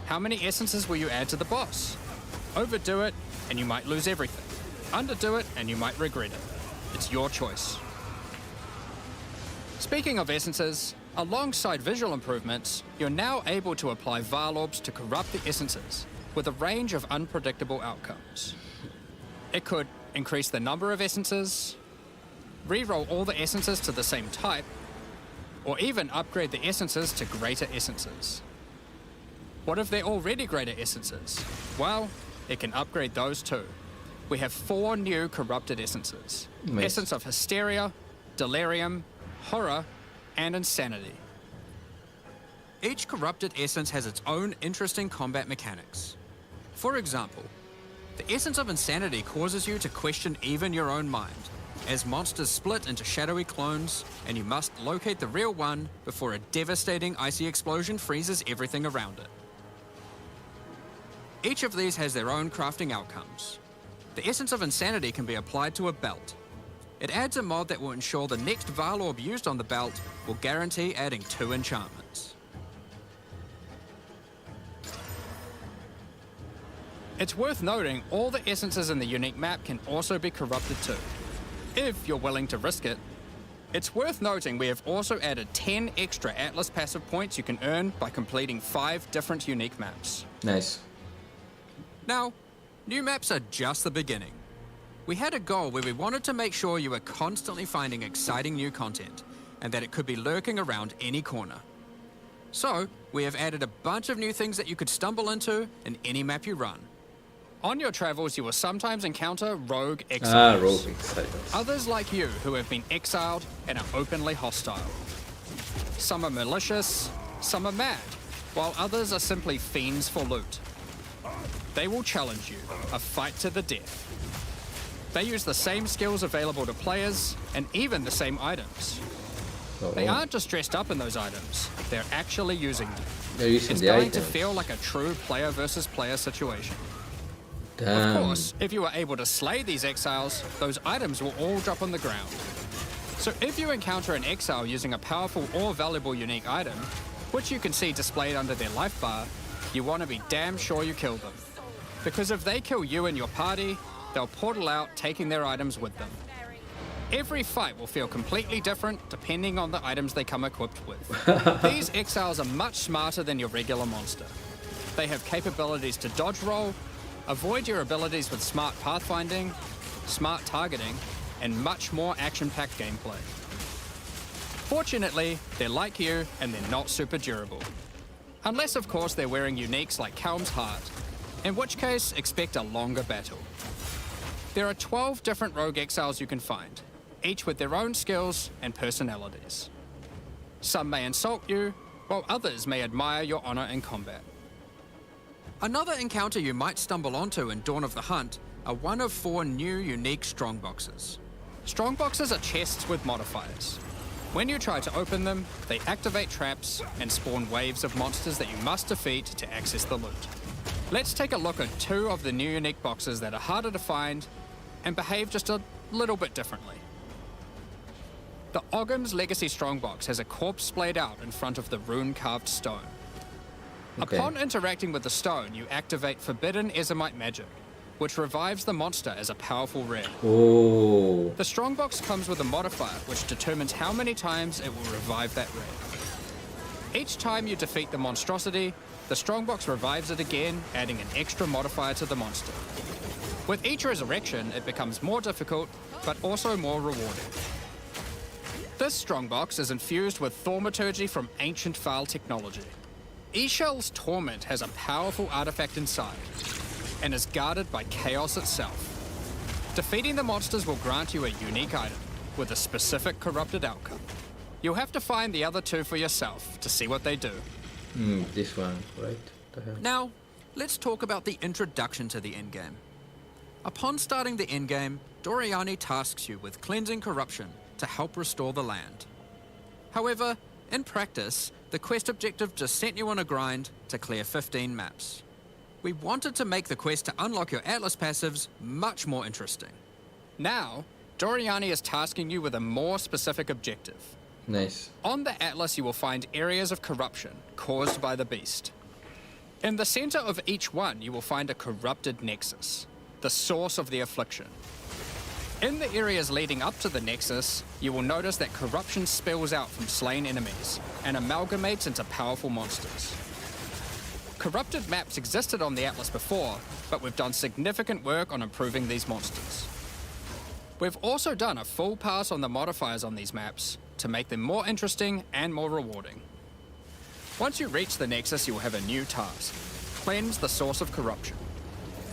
How many essences will you add to the boss? Overdo it, and you might lose everything. Underdo it, and you might regret it. It's your choice. Speaking of essences, alongside visual improvements, you're now able to apply Varlorbs to corrupt the essences with a range of unpredictable outcomes. It could increase the number of essences, re-roll all the essences to the same type, or even upgrade the essences to greater essences. What if they're already greater essences? Well, it can upgrade those too. We have 4 new corrupted essences. Nice. Essence of Hysteria, Delirium, Horror, and Insanity. Each corrupted essence has its own interesting combat mechanics. For example, the essence of Insanity causes you to question even your own mind, as monsters split into shadowy clones, and you must locate the real one before a devastating icy explosion freezes everything around it. Each of these has their own crafting outcomes. The essence of Insanity can be applied to a belt. It adds a mod that will ensure the next Varlorb used on the belt will guarantee adding 2 enchantments. It's worth noting all the essences in the unique map can also be corrupted too, if you're willing to risk it. It's worth noting we have also added 10 extra Atlas passive points you can earn by completing 5 different unique maps. Nice. Now, new maps are just the beginning. We had a goal where we wanted to make sure you were constantly finding exciting new content, and that it could be lurking around any corner. So, we have added a bunch of new things that you could stumble into in any map you run. On your travels, you will sometimes encounter rogue exiles. Rogue Excited. Others like you who have been exiled and are openly hostile. Some are malicious, some are mad, while others are simply fiends for loot. They will challenge you, a fight to the death. They use the same skills available to players, and even the same items. They aren't just dressed up in those items, they're actually using them. They're using It's the going items. to feel like a true player versus player situation. Damn. Of course, if you are able to slay these exiles, those items will all drop on the ground. So if you encounter an exile using a powerful or valuable unique item, which you can see displayed under their life bar, you want to be damn sure you kill them. Because if they kill you and your party, they'll portal out, taking their items with them. Every fight will feel completely different depending on the items they come equipped with. These exiles are much smarter than your regular monster. They have capabilities to dodge roll, avoid your abilities with smart pathfinding, smart targeting, and much more action-packed gameplay. Fortunately, they're like you and they're not super durable. Unless, of course, they're wearing uniques like Calm's Heart, in which case, expect a longer battle. There are 12 different rogue exiles you can find, each with their own skills and personalities. Some may insult you, while others may admire your honor in combat. Another encounter you might stumble onto in Dawn of the Hunt are one of 4 new unique strongboxes. Strongboxes are chests with modifiers. When you try to open them, they activate traps and spawn waves of monsters that you must defeat to access the loot. Let's take a look at 2 of the new unique boxes that are harder to find and behave just a little bit differently. The Ogham's Legacy Strongbox has a corpse splayed out in front of the rune-carved stone. Okay. Upon interacting with the stone, you activate Forbidden Ezomite magic, which revives the monster as a powerful rare. Oh. The Strongbox comes with a modifier which determines how many times it will revive that rare. Each time you defeat the monstrosity, the Strongbox revives it again, adding an extra modifier to the monster. With each resurrection, it becomes more difficult, but also more rewarding. This Strongbox is infused with thaumaturgy from ancient Faal technology. Eshel's Torment has a powerful artifact inside, and is guarded by chaos itself. Defeating the monsters will grant you a unique item, with a specific corrupted outcome. You'll have to find the other 2 for yourself to see what they do. This one, right? The hell? Now, let's talk about the introduction to the endgame. Upon starting the endgame, Doriani tasks you with cleansing corruption to help restore the land. However, in practice, the quest objective just sent you on a grind to clear 15 maps. We wanted to make the quest to unlock your Atlas passives much more interesting. Now, Doriani is tasking you with a more specific objective. Nice. On the Atlas, you will find areas of corruption caused by the beast. In the center of each one, you will find a corrupted nexus, the source of the affliction. In the areas leading up to the nexus, you will notice that corruption spills out from slain enemies and amalgamates into powerful monsters. Corrupted maps existed on the Atlas before, but we've done significant work on improving these monsters. We've also done a full pass on the modifiers on these maps to make them more interesting and more rewarding. Once you reach the Nexus, you'll have a new task: cleanse the source of corruption.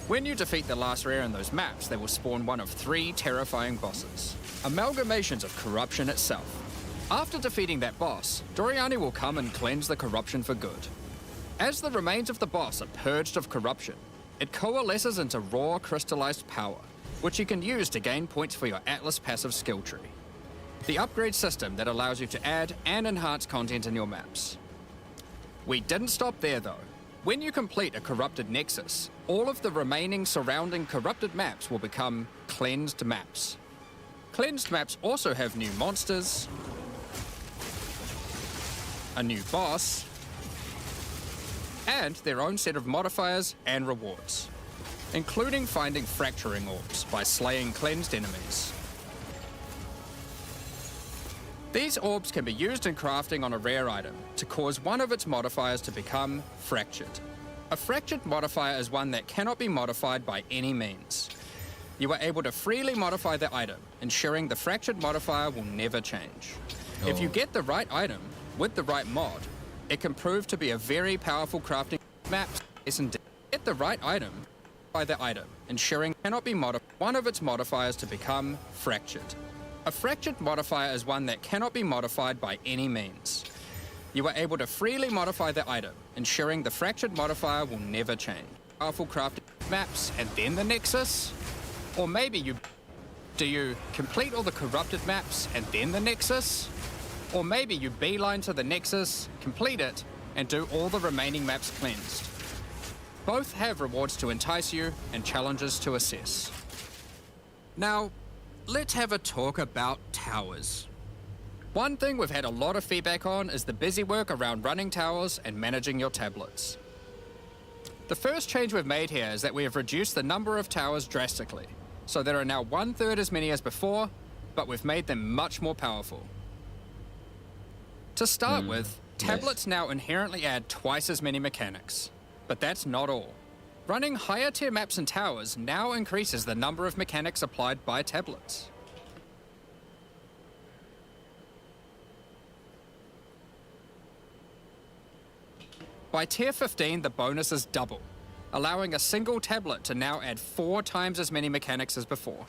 When you defeat the last rare in those maps, they will spawn one of 3 terrifying bosses, amalgamations of corruption itself. After defeating that boss, Doriani will come and cleanse the corruption for good. As the remains of the boss are purged of corruption, it coalesces into raw crystallized power, which you can use to gain points for your Atlas passive skill tree, the upgrade system that allows you to add and enhance content in your maps. We didn't stop there though. When you complete a corrupted nexus, all of the remaining surrounding corrupted maps will become cleansed maps. Cleansed maps also have new monsters, a new boss, and their own set of modifiers and rewards, including finding fracturing orbs by slaying cleansed enemies. These orbs can be used in crafting on a rare item to cause one of its modifiers to become fractured. A fractured modifier is one that cannot be modified by any means. You are able to freely modify the item, ensuring the fractured modifier will never change. If you get the right item with the right mod, it can prove to be a very powerful crafting map. Get the right item by the item, ensuring cannot be modified one of its modifiers to become fractured. A fractured modifier is one that cannot be modified by any means. You are able to freely modify the item, ensuring the fractured modifier will never change. Powerful crafting maps and then the Nexus? Or maybe do you complete all the corrupted maps and then the Nexus? Or maybe you beeline to the Nexus, complete it, and do all the remaining maps cleansed. Both have rewards to entice you and challenges to assess. Now, let's have a talk about towers. One thing we've had a lot of feedback on is the busy work around running towers and managing your tablets. The first change we've made here is that we have reduced the number of towers drastically, so there are now 1/3 as many as before, but we've made them much more powerful. To start with, tablets now inherently add twice as many mechanics, but that's not all. Running higher tier maps and towers now increases the number of mechanics applied by tablets. By tier 15, the bonuses double. allowing a single tablet to now add 4 times as many mechanics as before.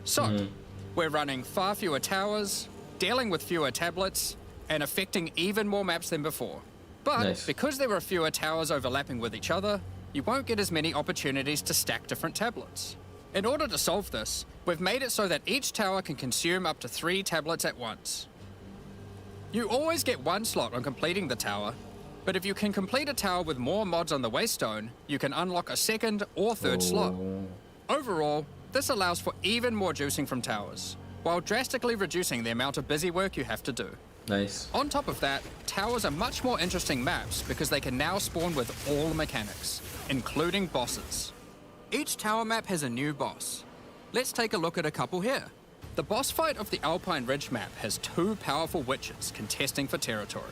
So, we're running far fewer towers, dealing with fewer tablets, and affecting even more maps than before. But Nice. because there are fewer towers overlapping with each other, you won't get as many opportunities to stack different tablets. In order to solve this, we've made it so that each tower can consume up to 3 tablets at once. You always get 1 slot on completing the tower, but if you can complete a tower with more mods on the waystone, you can unlock a 2nd or 3rd slot. Overall, this allows for even more juicing from towers, while drastically reducing the amount of busy work you have to do. Nice. On top of that, towers are much more interesting maps because they can now spawn with all mechanics, including bosses. Each tower map has a new boss. Let's take a look at a couple here. The boss fight of the Alpine Ridge map has 2 powerful witches contesting for territory.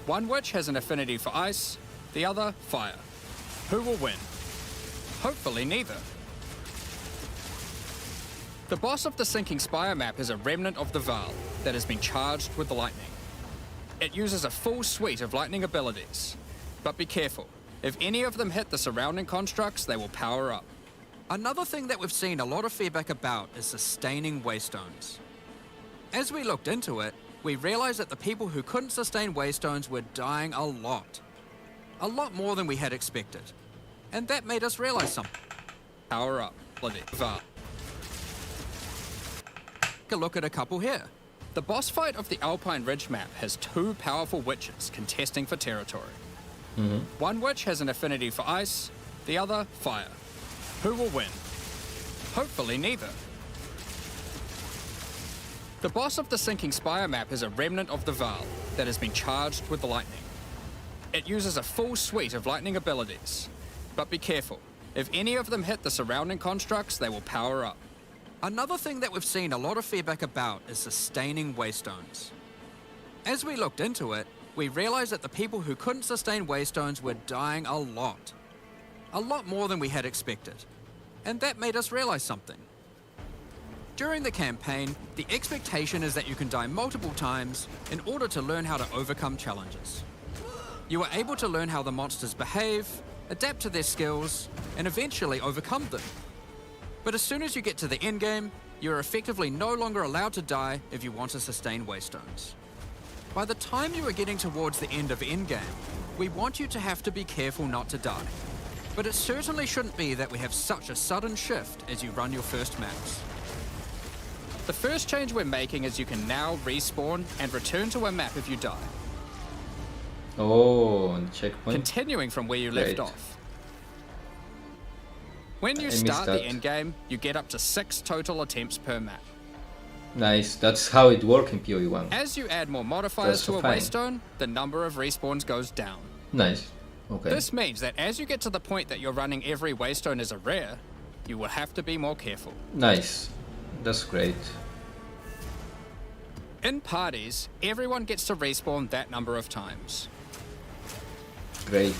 One witch has an affinity for ice, the other fire. Who will win? Hopefully neither. The boss of the Sinking Spire map is a remnant of the Val that has been charged with lightning. It uses a full suite of lightning abilities. But be careful, if any of them hit the surrounding constructs, they will power up. Another thing that we've seen a lot of feedback about is sustaining waystones. As we looked into it, we realized that the people who couldn't sustain waystones were dying a lot. A lot more than we had expected. And that made us realize something. Power up, Val. Take a look at a couple here. The boss fight of the Alpine Ridge map has 2 powerful witches contesting for territory. One witch has an affinity for ice, the other fire. Who will win? Hopefully neither. The boss of the Sinking Spire map is a remnant of the Val that has been charged with lightning. It uses a full suite of lightning abilities. But be careful, if any of them hit the surrounding constructs, they will power up. Another thing that we've seen a lot of feedback about is sustaining waystones. As we looked into it, we realized that the people who couldn't sustain waystones were dying a lot. A lot more than we had expected. And that made us realize something. During the campaign, the expectation is that you can die multiple times in order to learn how to overcome challenges. You are able to learn how the monsters behave, adapt to their skills, and eventually overcome them. But as soon as you get to the endgame, you are effectively no longer allowed to die if you want to sustain waystones. By the time you are getting towards the end of endgame, we want you to have to be careful not to die. But it certainly shouldn't be that we have such a sudden shift as you run your first maps. The first change we're making is you can now respawn and return to a map if you die. Oh, on the checkpoint. Continuing from where you left Great. off. When you I missed start the that. endgame, you get up to 6 total attempts per map. Nice. That's how it works in PoE1. As you add more modifiers That's to a fine. waystone, the number of respawns goes down. Nice. Okay. This means that as you get to the point that you're running every waystone as a rare, you will have to be more careful. Nice. That's great. In parties, everyone gets to respawn that number of times. Great.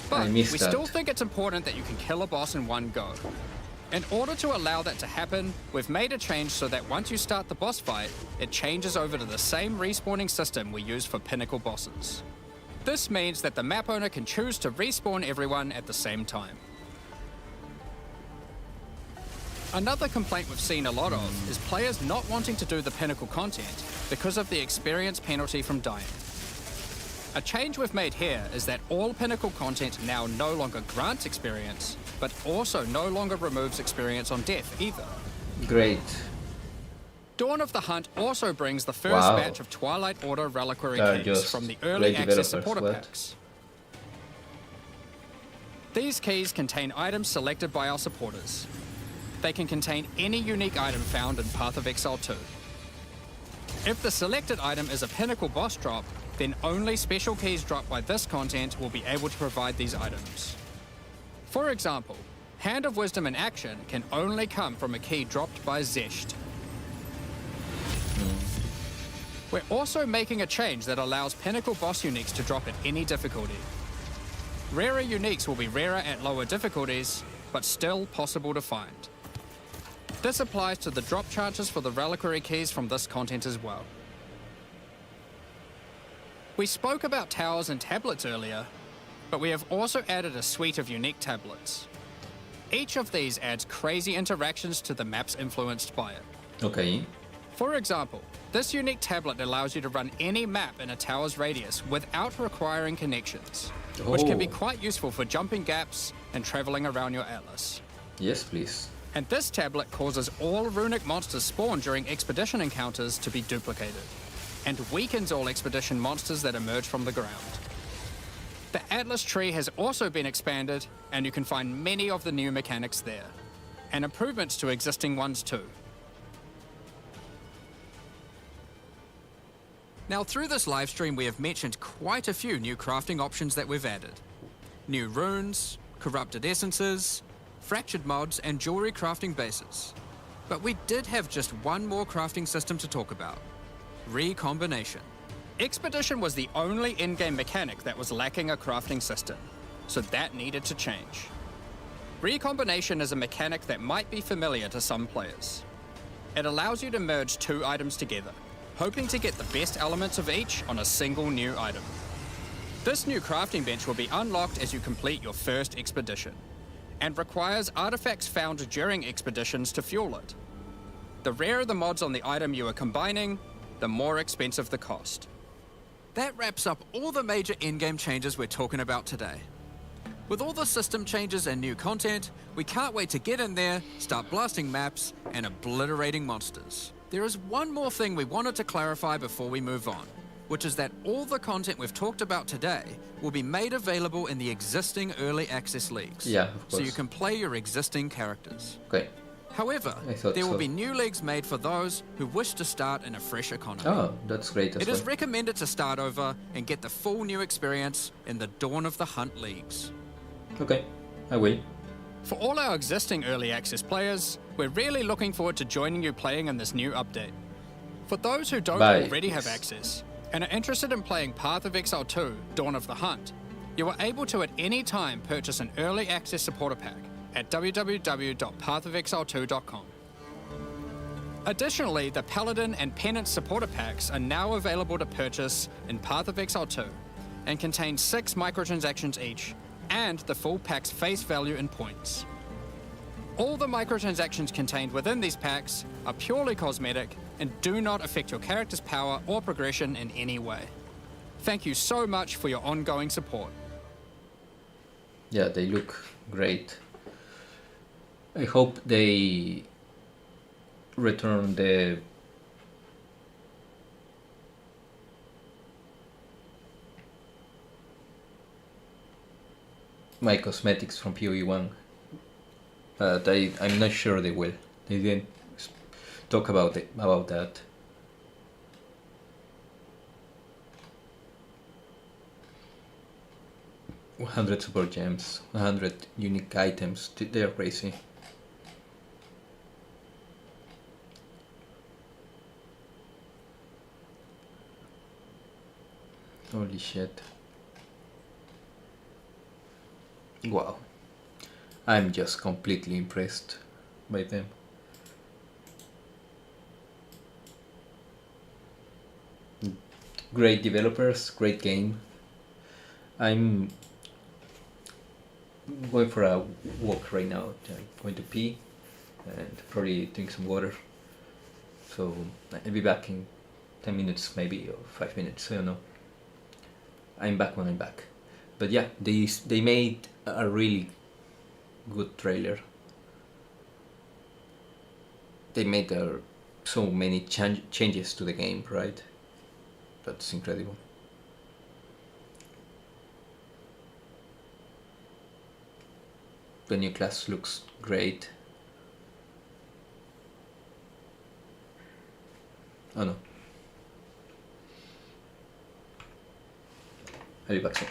But I we missed that. still think it's important that you can kill a boss in one go. In order to allow that to happen, we've made a change so that once you start the boss fight, it changes over to the same respawning system we use for pinnacle bosses. This means that the map owner can choose to respawn everyone at the same time. Another complaint we've seen a lot of is players not wanting to do the pinnacle content because of the experience penalty from dying. A change we've made here is that all pinnacle content now no longer grants experience, but also no longer removes experience on death either. Great. Dawn of the Hunt also brings the first Wow. batch of Twilight Order reliquary They're keys just from the early great access developers, supporter what? packs. These keys contain items selected by our supporters. They can contain any unique item found in Path of Exile 2. If the selected item is a pinnacle boss drop, then only special keys dropped by this content will be able to provide these items. For example, Hand of Wisdom in action can only come from a key dropped by Zesht. We're also making a change that allows pinnacle boss uniques to drop at any difficulty. Rarer uniques will be rarer at lower difficulties, but still possible to find. This applies to the drop chances for the reliquary keys from this content as well. We spoke about towers and tablets earlier, but we have also added a suite of unique tablets. Each of these adds crazy interactions to the maps influenced by it. Okay. For example, this unique tablet allows you to run any map in a tower's radius without requiring connections, which can be quite useful for jumping gaps and traveling around your atlas. Yes, please. And this tablet causes all runic monsters spawned during expedition encounters to be duplicated, and weakens all expedition monsters that emerge from the ground. The Atlas tree has also been expanded, and you can find many of the new mechanics there, and improvements to existing ones too. Now, through this live stream, we have mentioned quite a few new crafting options that we've added. New runes, corrupted essences, fractured mods, and jewelry crafting bases. But we did have just one more crafting system to talk about: recombination. Expedition was the only in-game mechanic that was lacking a crafting system, so that needed to change. Recombination is a mechanic that might be familiar to some players. It allows you to merge two items together, hoping to get the best elements of each on a single new item. This new crafting bench will be unlocked as you complete your first expedition, and requires artifacts found during expeditions to fuel it. The rarer the mods on the item you are combining, the more expensive the cost. That wraps up all the major in-game changes we're talking about today. With all the system changes and new content, we can't wait to get in there, start blasting maps, and obliterating monsters. There is one more thing we wanted to clarify before we move on, which is that all the content we've talked about today will be made available in the existing early access leagues. Yeah, of course. So you can play your existing characters. Okay. However, I thought there will so. be new leagues made for those who wish to start in a fresh economy. Oh, that's great as It well. is recommended to start over and get the full new experience in the Dawn of the Hunt leagues. Okay, I will. For all our existing early access players, we're really looking forward to joining you playing in this new update. For those who don't Bye. already have access and are interested in playing Path of Exile 2, Dawn of the Hunt, you are able to at any time purchase an early access supporter pack at www.pathofexile2.com. Additionally, the Paladin and Penance supporter packs are now available to purchase in Path of Exile 2 and contain 6 microtransactions each and the full pack's face value in points. All the microtransactions contained within these packs are purely cosmetic and do not affect your character's power or progression in any way. Thank you so much for your ongoing support. Yeah, they look great. I hope they return my cosmetics from PoE1, but I'm not sure they will. They didn't talk about that. $100 super gems, 100 unique items. They are crazy. Holy shit. Wow. I'm just completely impressed by them. Great developers, great game. I'm going for a walk right now. I'm going to pee and probably drink some water. So I'll be back in 10 minutes maybe, or 5 minutes, I don't know. I'm back when I'm back. But yeah, they made a really good trailer. They made so many changes to the game, right? That's incredible. The new class looks great. Oh no. I'll be back soon.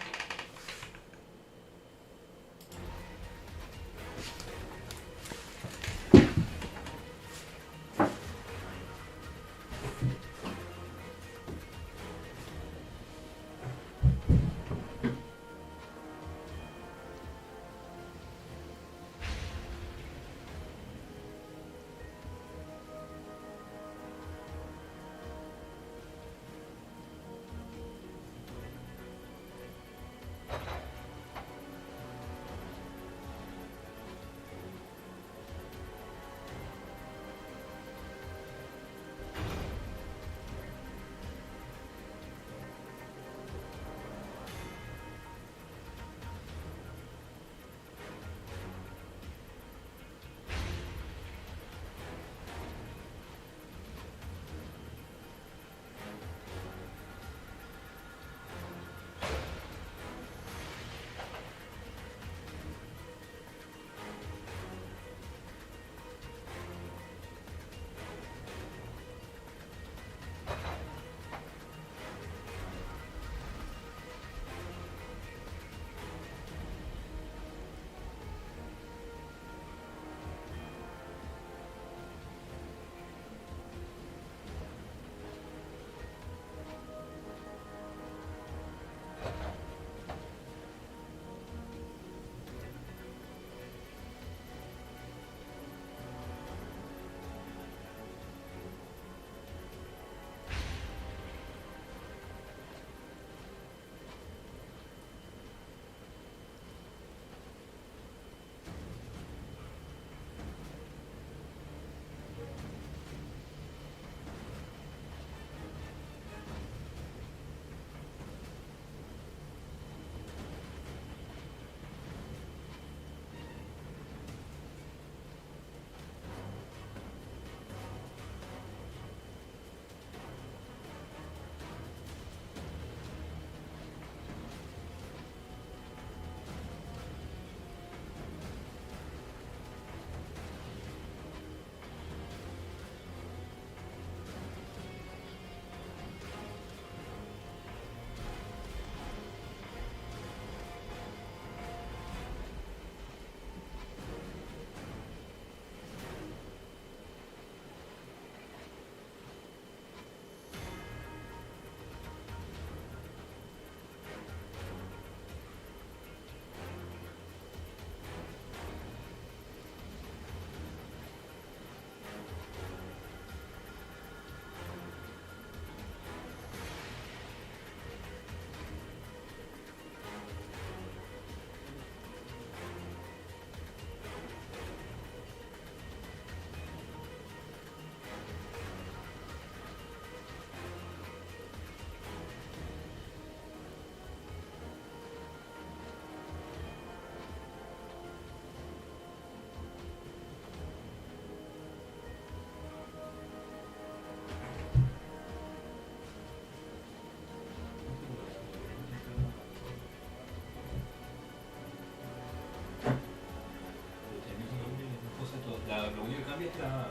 letra.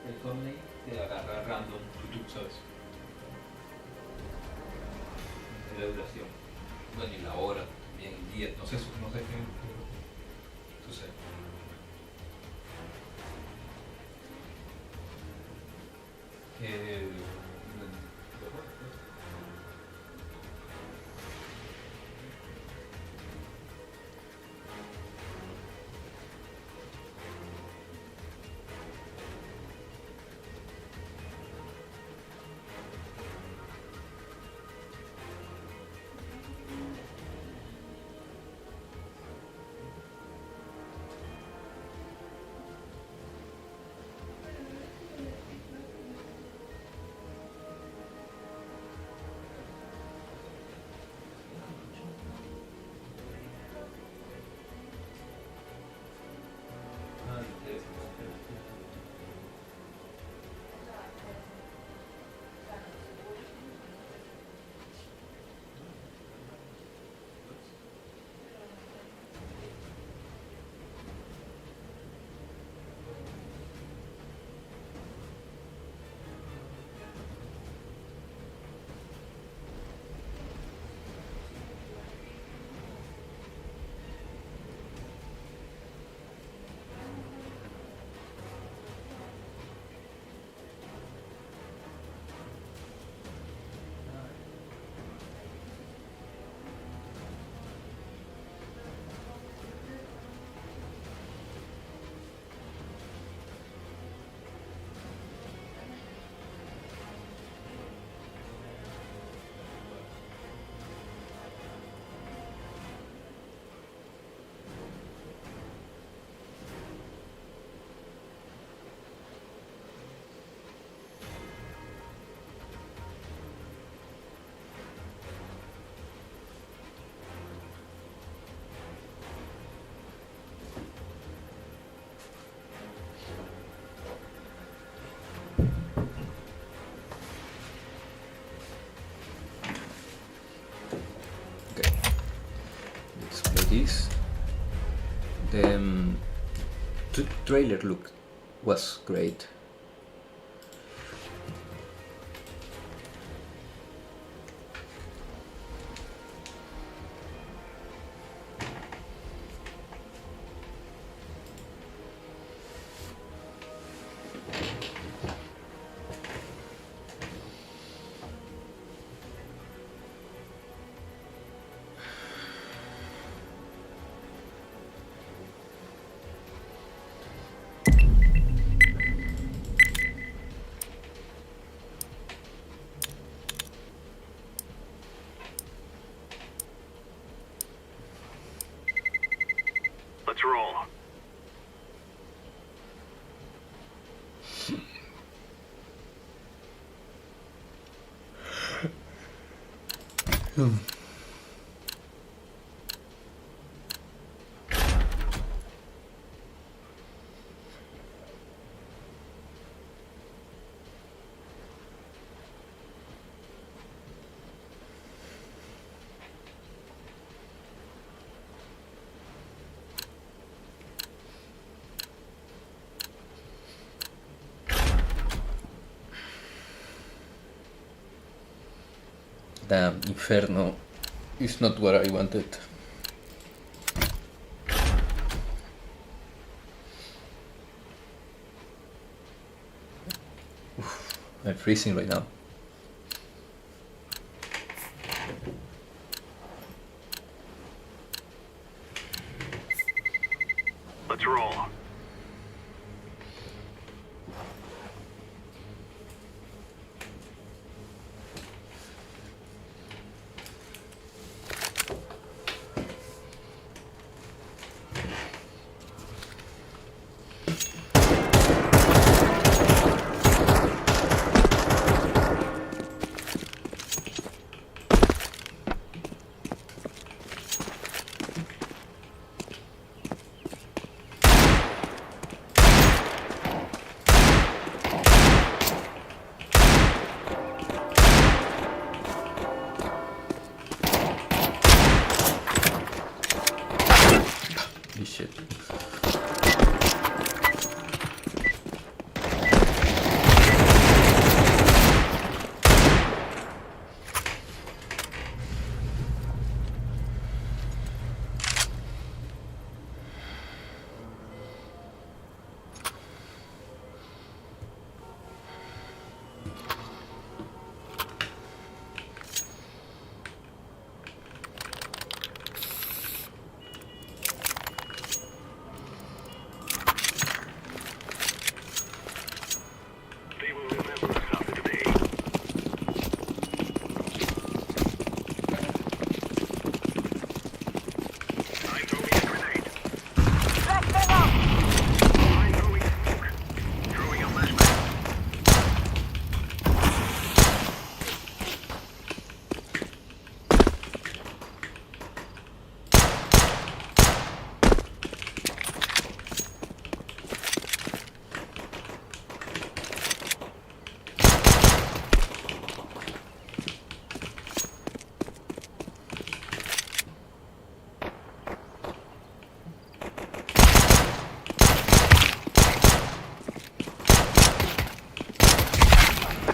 El thumbnail de agarrar random YouTube, ¿sabes? De la duración. Bueno, y la hora, también el día, no sé qué sucede. This. The trailer was great. Let's roll. Damn, Inferno is not what I wanted. Oof, I'm freezing right now. Let's roll. Shit.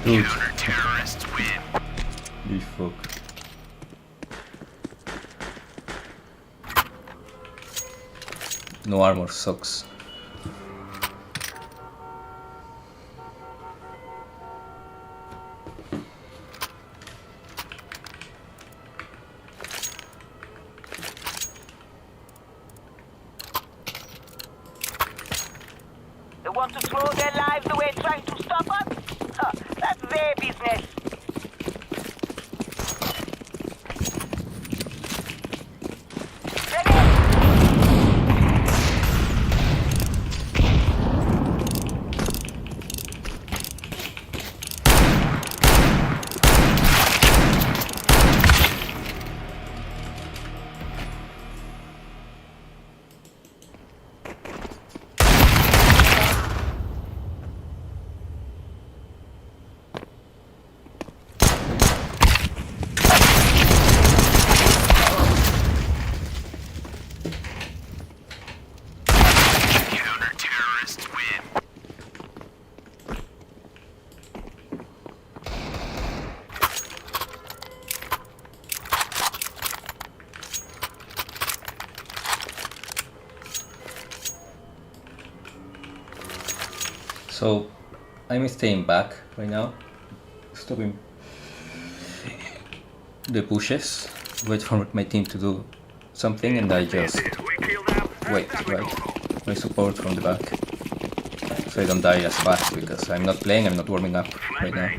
Dude. You fuck. No armor sucks. They want to throw their lives away trying to stop us? Huh, that's their business. So I'm staying back right now, stopping the pushes, wait for my team to do something, and I just wait, right? My support from the back, so I don't die as fast, because I'm not playing, I'm not warming up right now.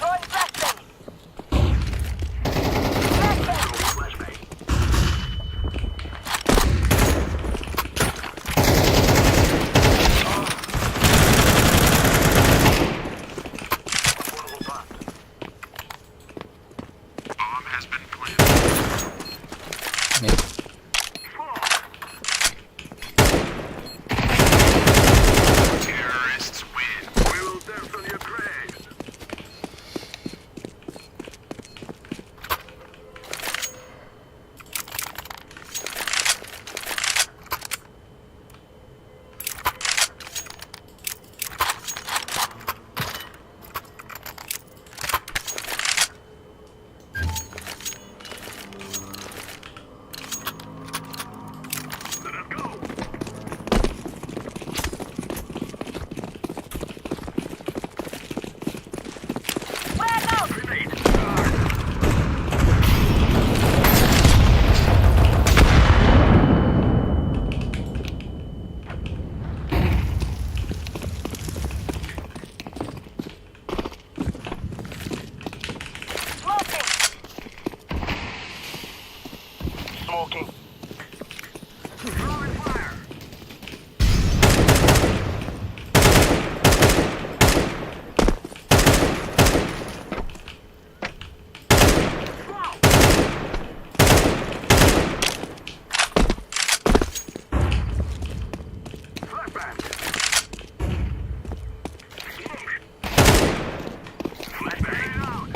Throwing flashbang. Yeah. Terrorists win. We will dance on your graves. Let us go. Flag out! Smoking! Smoking. Throwing fire. Flashbang. Flashbang out.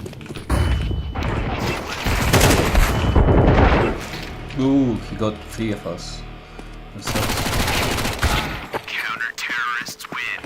Ooh, he got 3 of us. That sucks. Counter-terrorists win.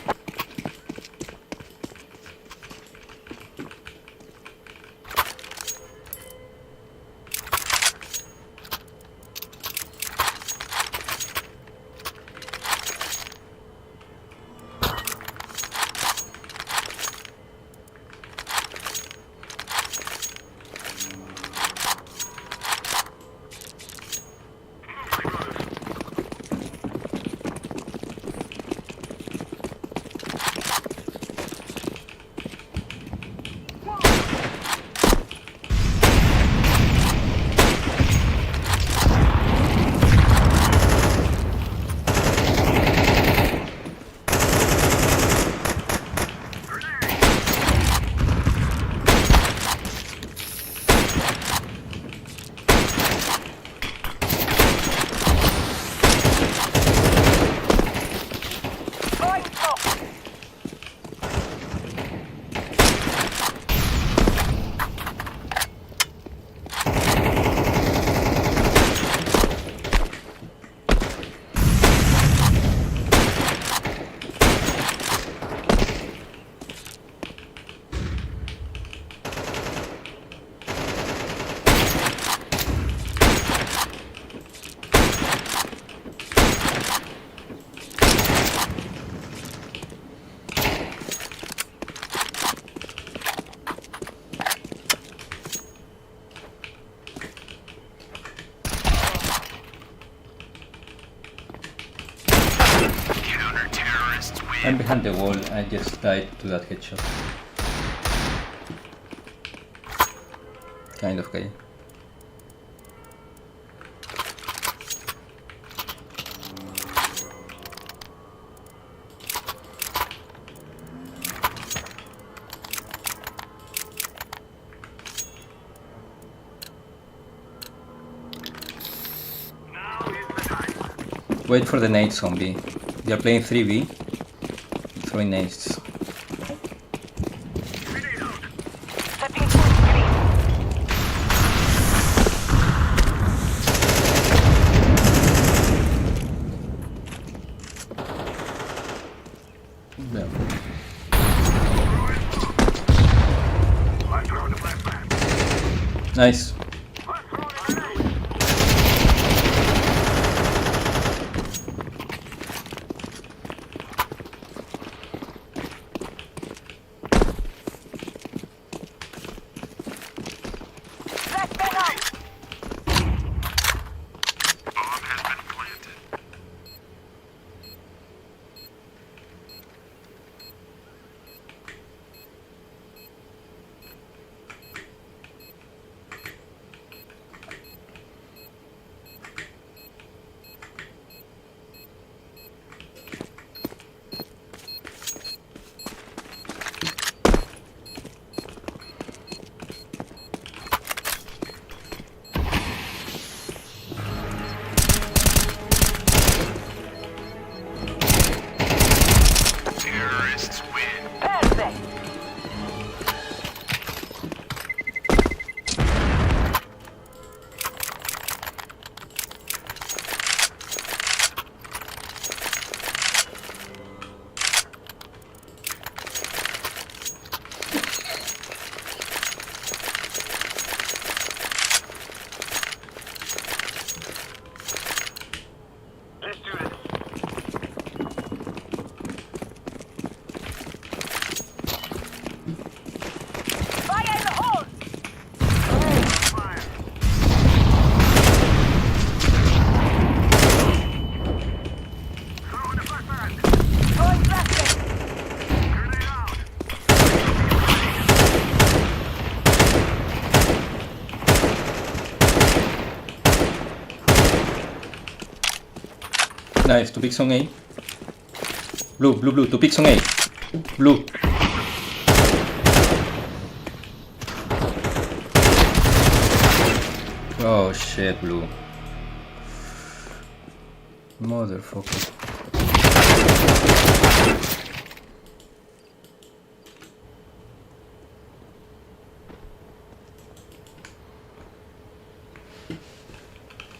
I'm behind the wall. I just died to that headshot. Kind of gay. Wait for the nade zombie. They are playing 3v. Throwing nades. Setting full screen. Yeah. I'm throwing the flashbang. Nice. I'm throwing a grenade. Flashbang out. Bomb has been planted. Terrorists win. Perfect. Let's do this. Fire in the hole. Fire. Throwing the flashbang. Throwing flashbang. Grenade out. Nice. 2 picks on A. Blue, blue, blue. 2 picks on A. Blue. Oh shit, blue. Motherfucker.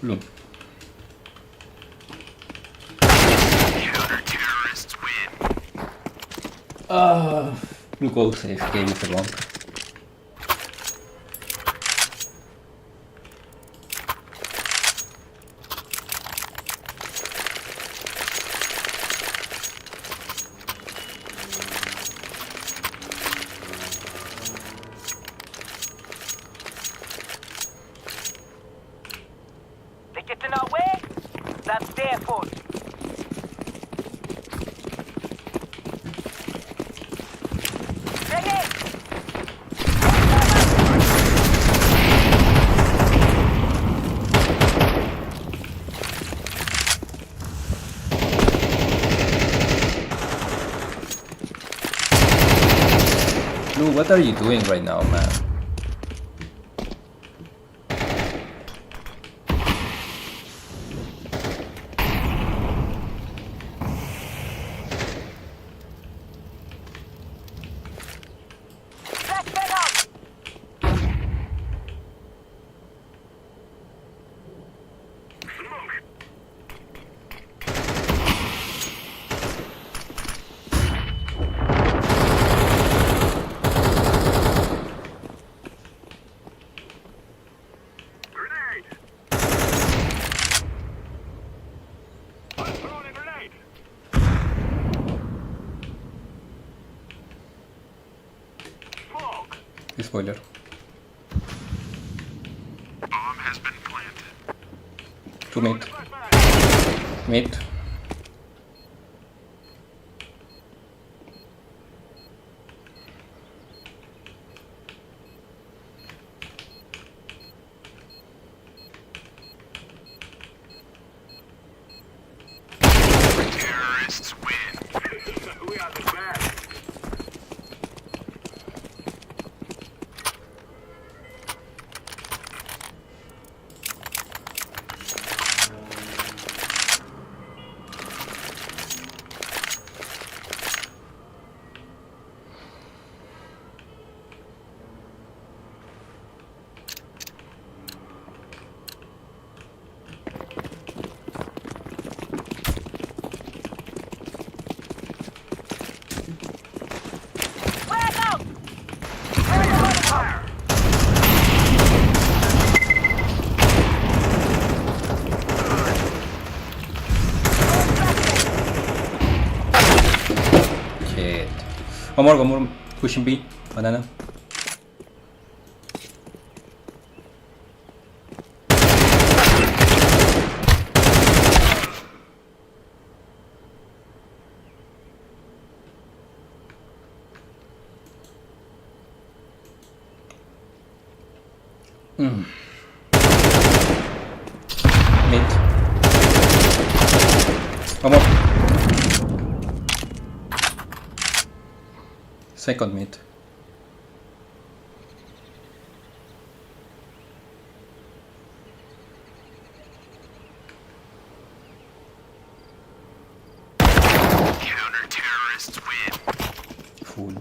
Blue. Counter-terrorists win. Blue goes AFK with the bomb. They get in our way. That's their fault. Grenade. Blue, what are you doing right now, man? Flashbang out. Smoke. Grenade. I'm throwing a grenade. Smoke. Spoiler. Bomb has been planted. 2 mid. Flashbang. Mid. One more. Pushing B. Banana. Mid. One more. Second mid. Counter-terrorists win. Fool.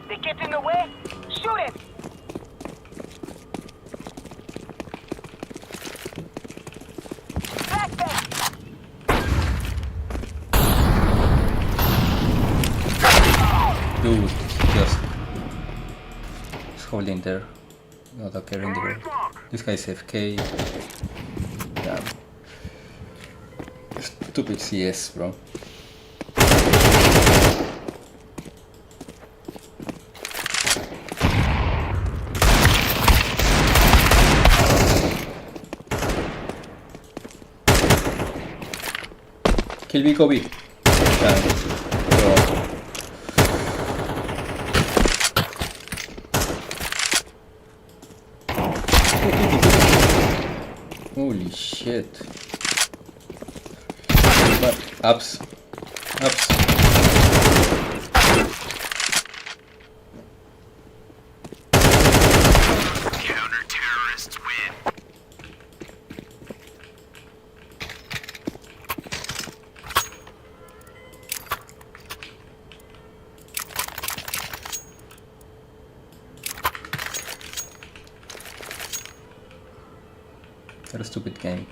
They get in the way? Shoot it! Back them! Dude, just he's holding there. Not carrying the ball. This guy's FK. Damn. Stupid CS, bro. Kill me, Kobe. Damn. Bro. Holy shit. But ups. Counter-terrorists win. What a stupid game.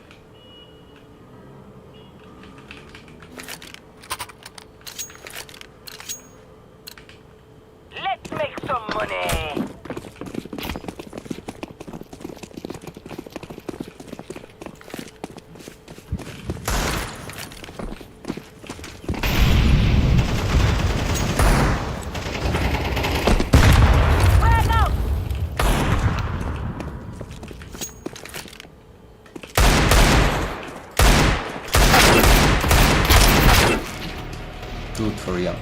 Let's make some money! Frag out! Do it for real.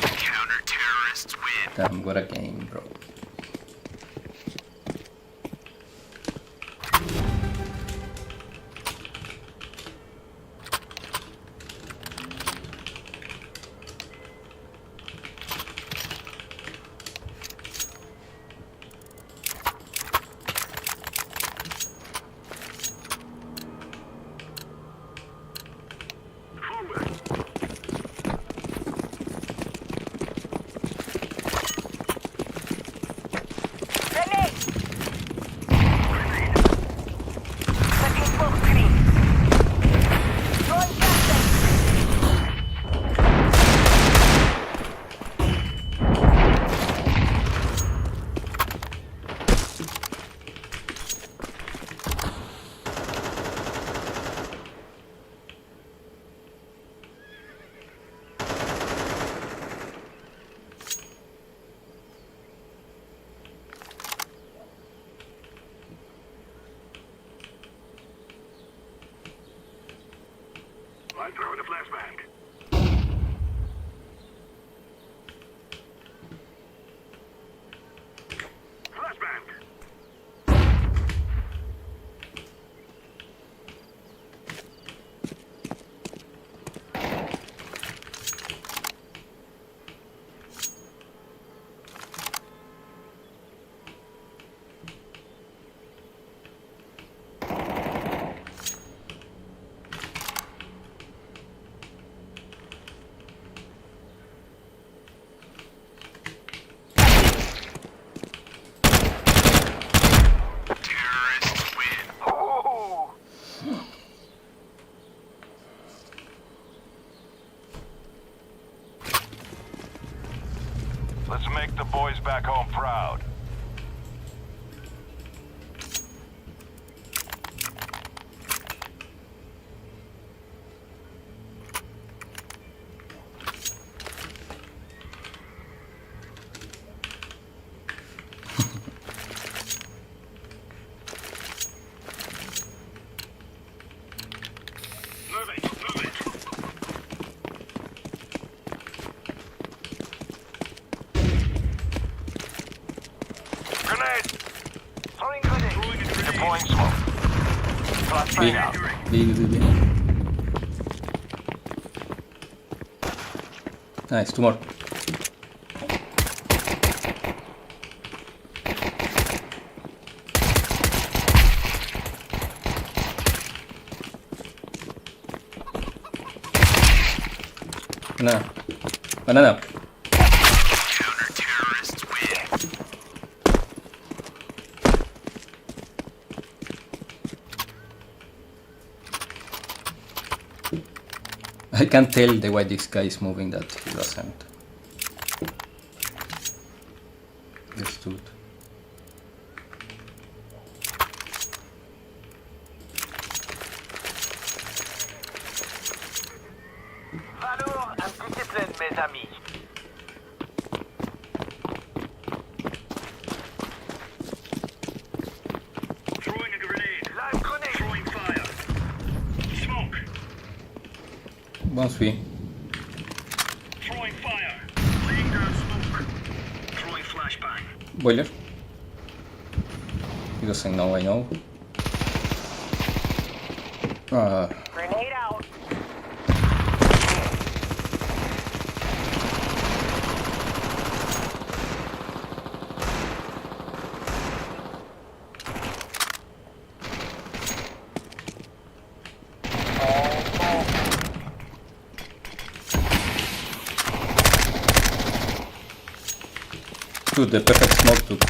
Counter-terrorists win. Damn, what a game, bro. Grenade! Setting full screen. Throwing flashbang. I'm throwing a flashbang. Flashbang. boys back home proud. Move it, move it. Grenade! Throwing grenade. Deploying smoke. Flashbang out. B. Nice, 2 more. Banana. Counter-terrorists win. I can't tell the way this guy is moving that he doesn't. Understood. Valor and discipline, mes amis. Throwing a grenade. Live grenade. Throwing fire. Smoke. Once we. Throwing fire. Laying down smoke. Throwing flashbang. Boiler. He doesn't know I know. Grenade out. Dude, the perfect smoke took.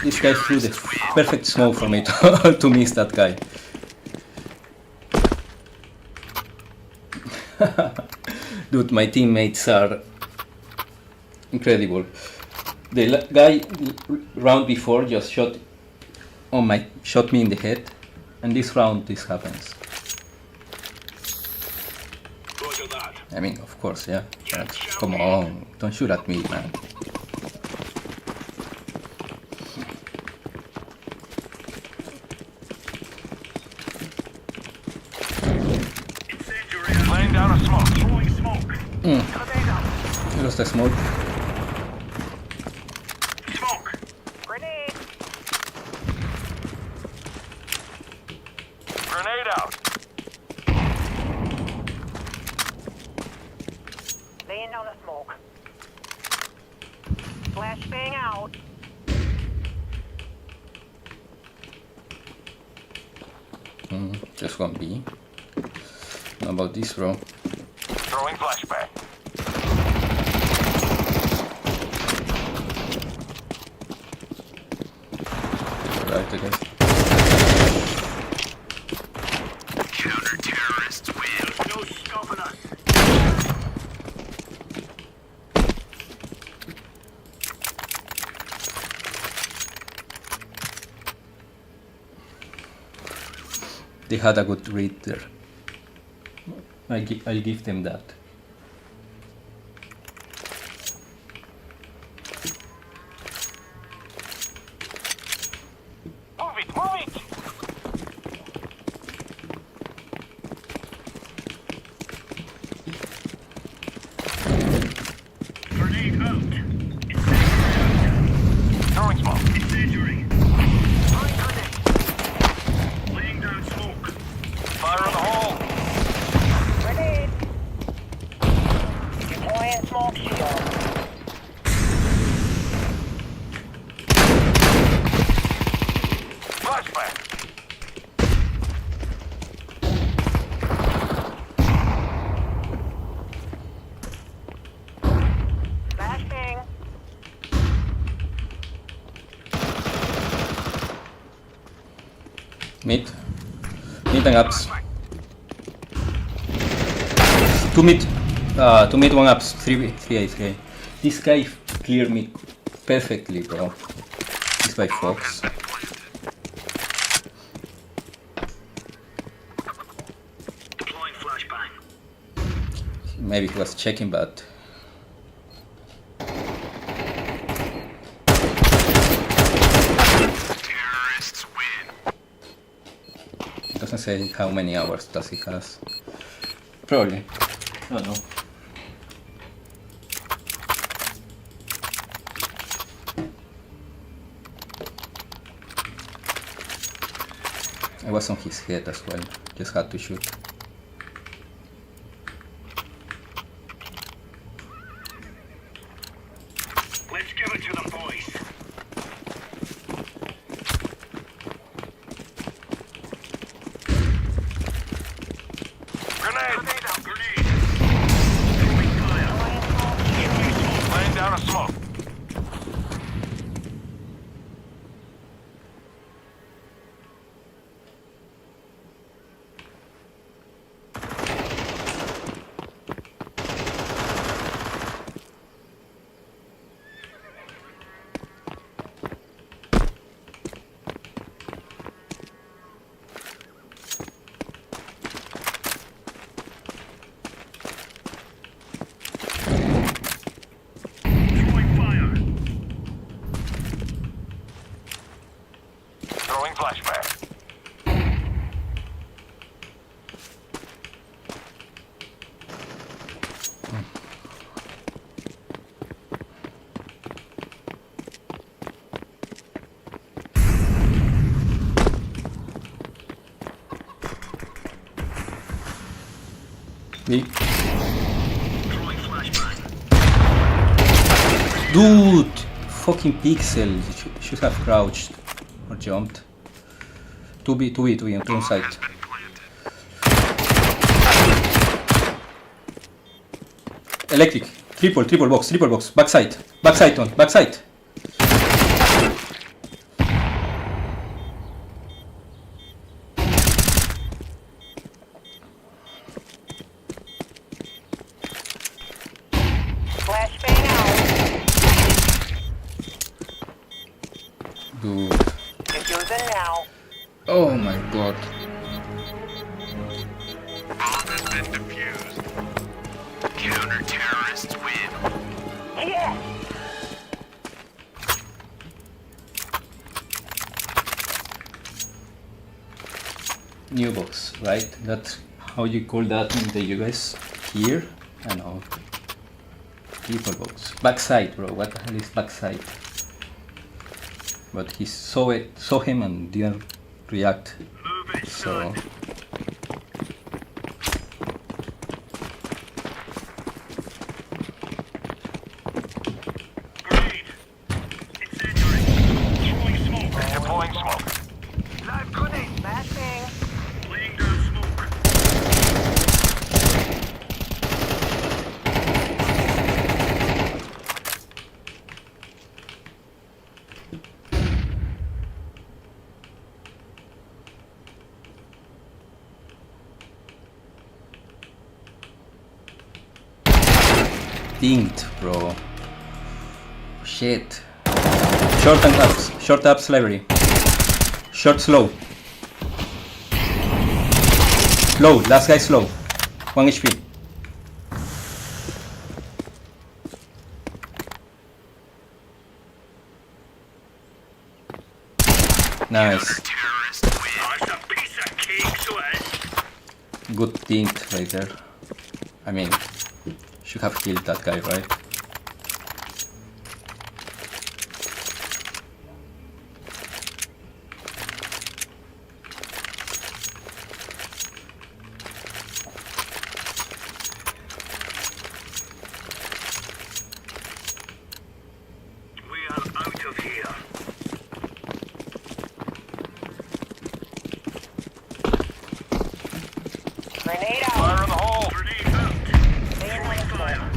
This guy threw the perfect smoke for me to miss that guy. Dude, my teammates are incredible. The guy round before just shot me in the head, and this round this happens. Roger that. I mean, of course, yeah. But come on, don't shoot at me, man. Incendiary. Laying down a smoke. Throwing smoke. Grenade out. He lost the smoke. Smoke. Grenade. Grenade out. Laying down a smoke. Flashbang out. Just 1B. How about this, bro? Throwing flashbang. Right, I guess. Counter-terrorists win. There's no stopping us. They had a good read there. I'll give them that. Move it, move it. Grenade out. Incendiary. Throwing smoke. Incendiary. Throwing grenade. Laying down smoke. Fire in the hole. Grenade. Deploying smoke shield. Flashbang. Flashbang. Mid and ups. 2 mid, 1 ups, 3A. This guy cleared me perfectly, bro. This guy Fox. Deploying flashbang. Maybe he was checking, but Terrorists win. it doesn't say how many hours does he has. Probably. I don't know. I was on his head as well. Just had to shoot. Let's give it to them, boys. Grenade! Grenade! Throwing fire. Laying down a smoke. Throwing fire. Throwing flashbang. Me. Throwing flashbang. Dude! Fucking pixel. You should have crouched or jumped. 2B on turn side. Has been planted. Electric. Triple box. Backside on. Backside. Flashbang out. Dude. Diffusing now. Oh my god. Bomb has been defused. Counter-terrorists win. Yeah. New box, right? That's how you call that in the US. Here? I know. Triple box. Backside, bro. What the hell is backside? But he saw him and didn't react. Move it, So son. Grenade. Incendiary. Throwing smoke. Deploying smoke. Live grenade. Flashbang. Laying down smoke. dinged, bro. Shit. Short ups library. Short slow. Slow, last guy slow. 1 HP. Nice. Terrorist win. Oh, it's a piece of cake, so it is. Good dink right there. I mean, should have killed that guy, right? We are out of here. Grenade out. Fire in the hole. Grenade out. Throwing fire.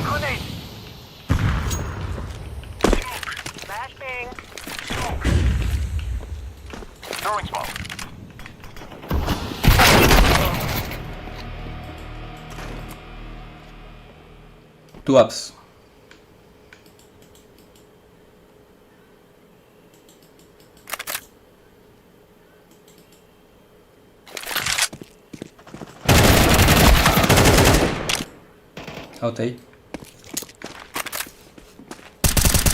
Grenade. Smoke. Flashbang. Smoke. Throwing smoke. Two ups. Out A.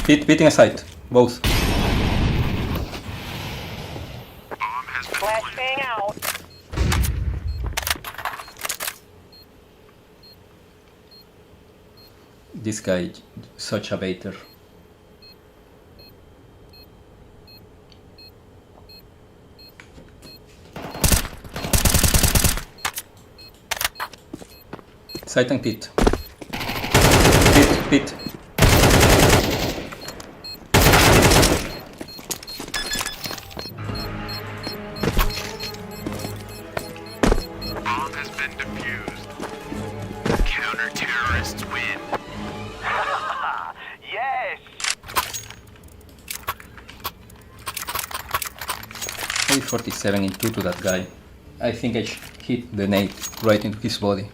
Beating a site. Both. Flashbang out. This guy, such a baiter. Site and pit. Pit. Bomb has been defused. Counter-terrorists win. Yes. 847 in 2 to that guy. I think I hit the nade right into his body.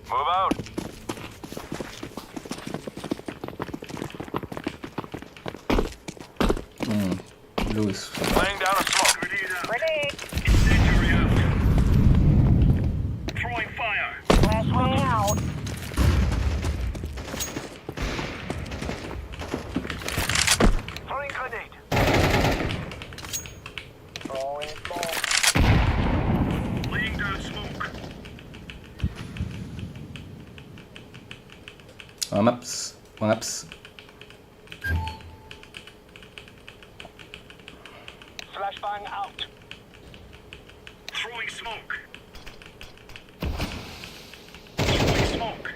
Move out. Blue is Laying down a smoke. Grenade. Incendiary out. Throwing fire. Flashbang out. Throwing grenade. Throwing smoke. Laying down smoke. one ups. Flashbang out. Throwing smoke. Throwing smoke.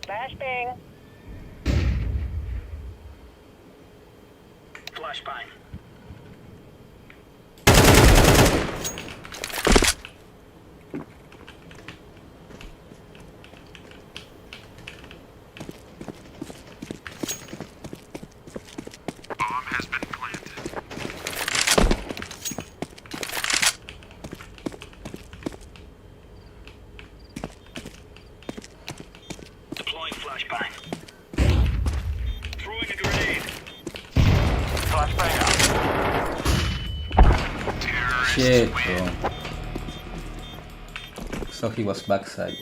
Flashbang. Flashbang. Bomb has been planted. Deploying flashbang. Throwing a grenade. Flashbang out. Terrorists Shit, win. bro. So he was backside.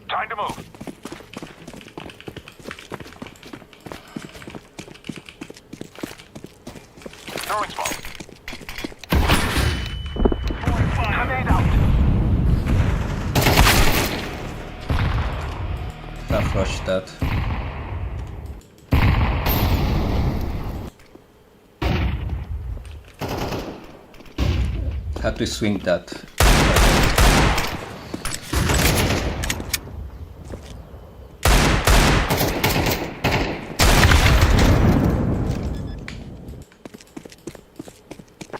Time to move. Throwing smoke. Throwing fire. Grenade out. Can't rush that. Had to swing that.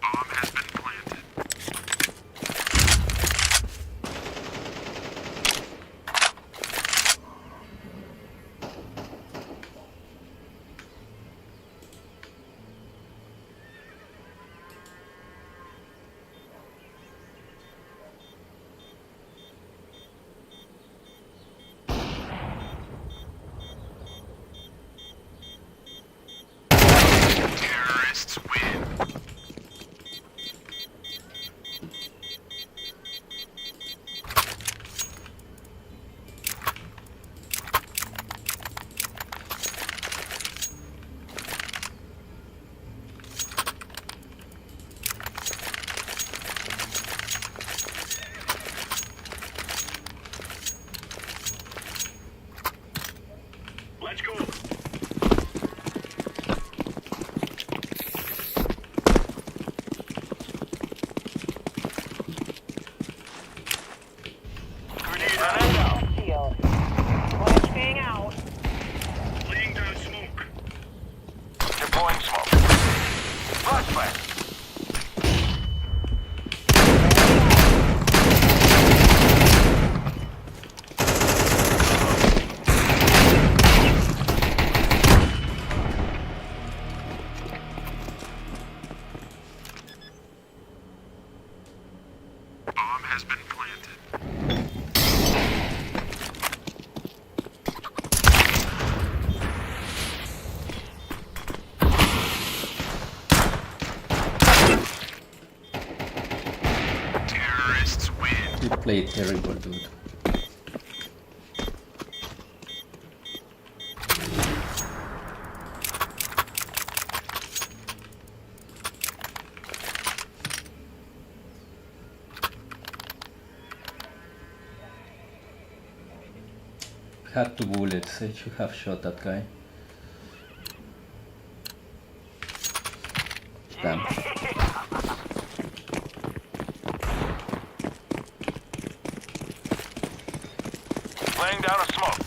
Bomb has been planted. Let's go. Grenade out. Flashbang out. Laying down smoke. Deploying smoke. Flashbang. Bomb has been planted. Terrorists win. You played terrible, dude. Had 2 bullets. I should have shot that guy. Damn. Laying down a smoke.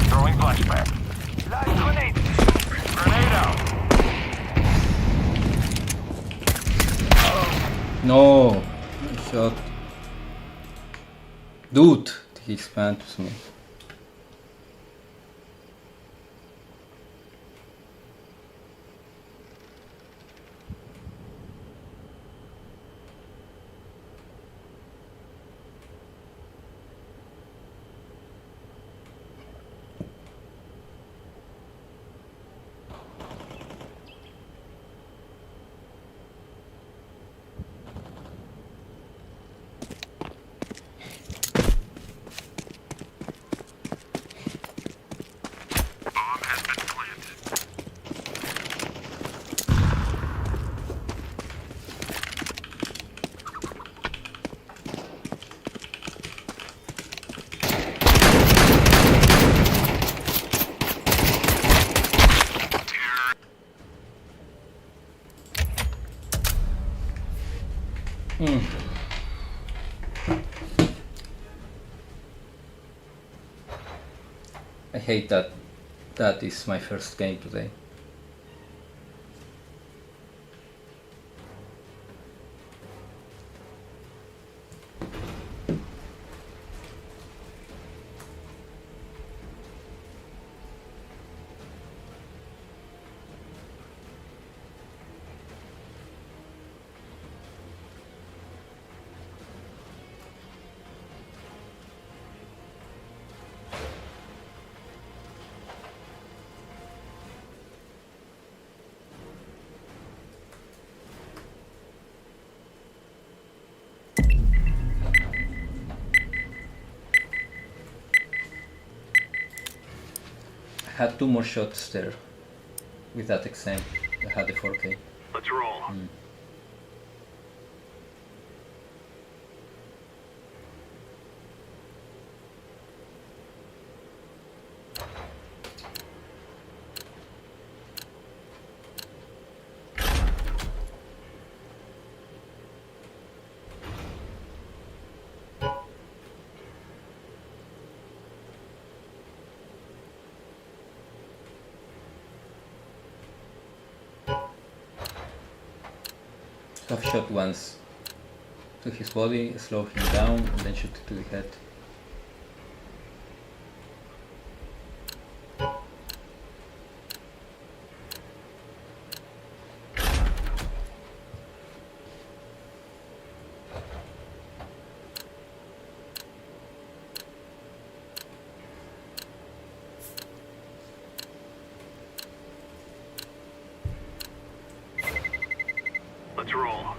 Throwing flashbang. Live grenade. Grenade out. No! I shot. Dude! He spams me. Bomb has been planted. I hate that that is my first game today. I had 2 more shots there with that XM. I had the 4K. Let's roll. I've shot once to his body, slow him down, and then shoot to the head. Let's roll.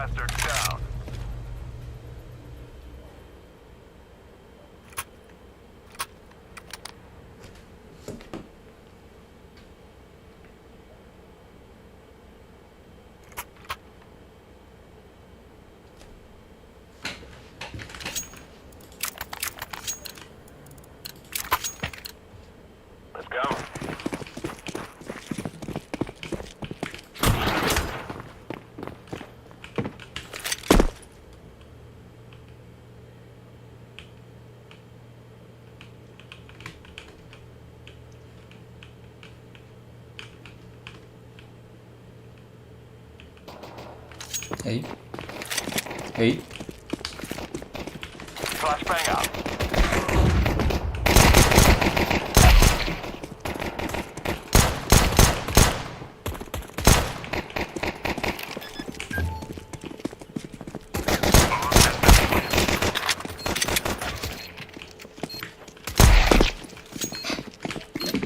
bastard down. Let's go. Hey. Hey. Flashbang out.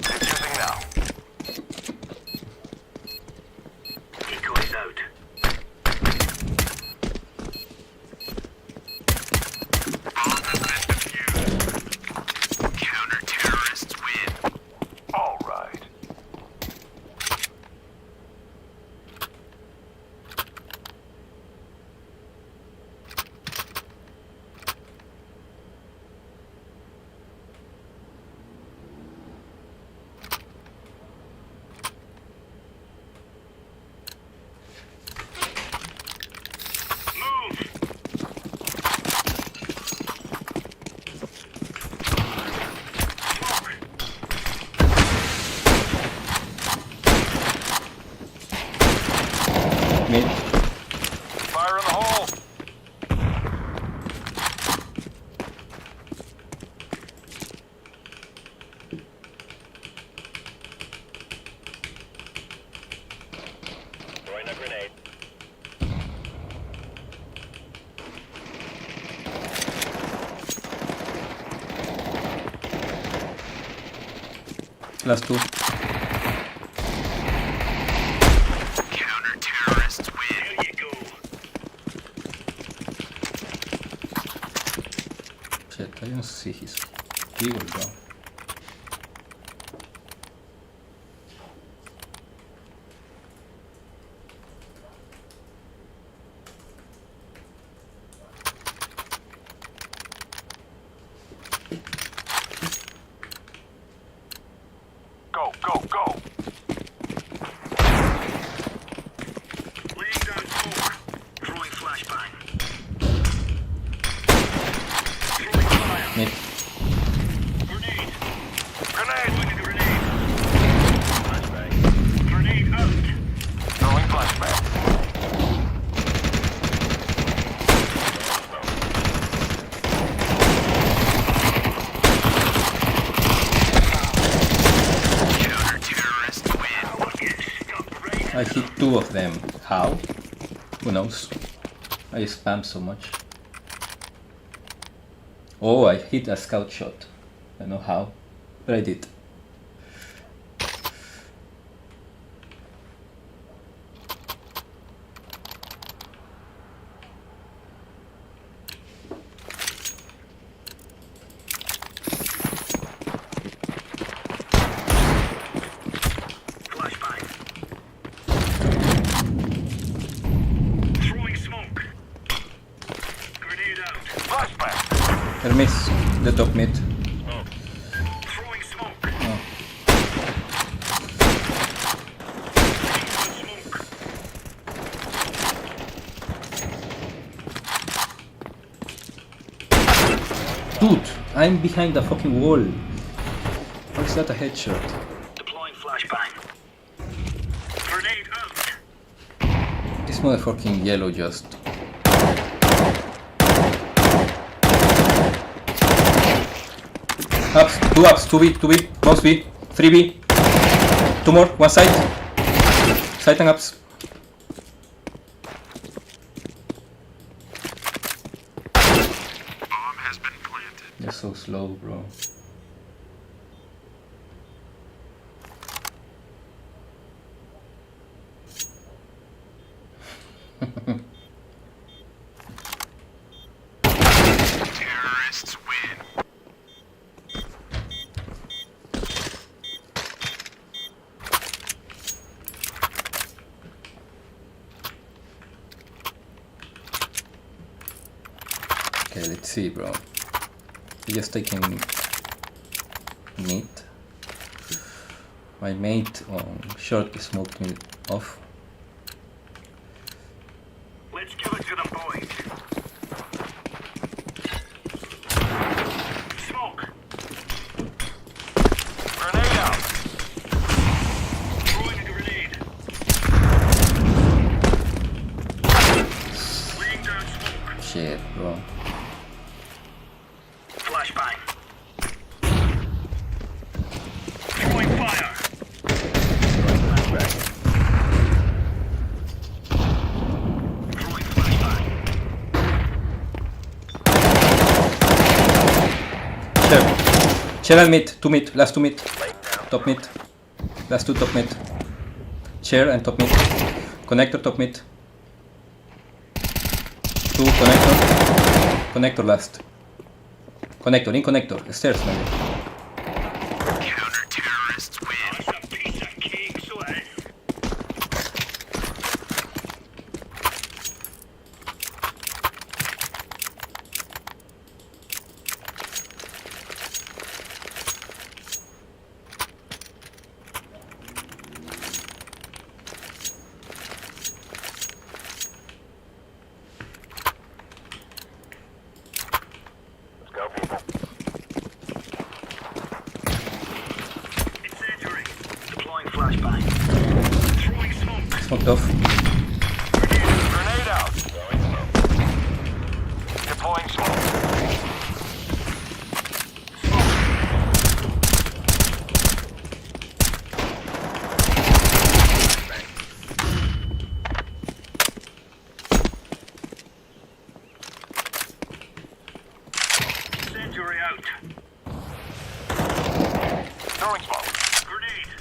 Defusing now. Decoys out. Counter-terrorists win. All right. Move. Mid. Fire in the hole. Throwing a grenade. Last two. Counter-terrorists win. There you go. Shit, I don't see his keyboard bro. Go, go, go. Laying down smoke. Throwing flashbang. Throwing fire. Mid. Grenade. Grenade. Throwing a grenade. Flashbang. Grenade out. Throwing flashbang. Counter-terrorists win. I will get stuck right. I hit two of them. How? Who knows? I spam so much. Oh, I hit a scout shot. I don't know how, but I did. Flashbang. Throwing smoke. Grenade out. Flashbang. Hermes, the top mid. Throwing smoke. Oh. Smoke. Dude, I'm behind the fucking wall. How is that a headshot? Deploying flashbang. Grenade out. This motherfucking yellow just. Ups, 2B, 2B, mouse B, 3B, 2 more, one side. Side and ups. Bomb has been planted. You're so slow, bro. see, bro. He just taking meat. My mate on short smoked me off. Let's give it to them, boys. Smoke. Grenade out. Throwing a grenade. Laying down smoke. Shit, bro. Flashbang. Throwing fire. Throwing flashbang. Chair and mid, 2 mid, last 2 mid. Top mid. Last 2 top mid. Chair and top mid. Connector top mid. 2 connector. Connector last. Connector, in connector. Stairs maybe. Counter-terrorists win. That's a piece of cake, so it is. Let's go, people. Incendiary. Deploying flashbang. Throwing smoke. Smoked off. Grenade out. Throwing smoke. Deploying smoke. Incendiary out. Throwing smoke. Grenade.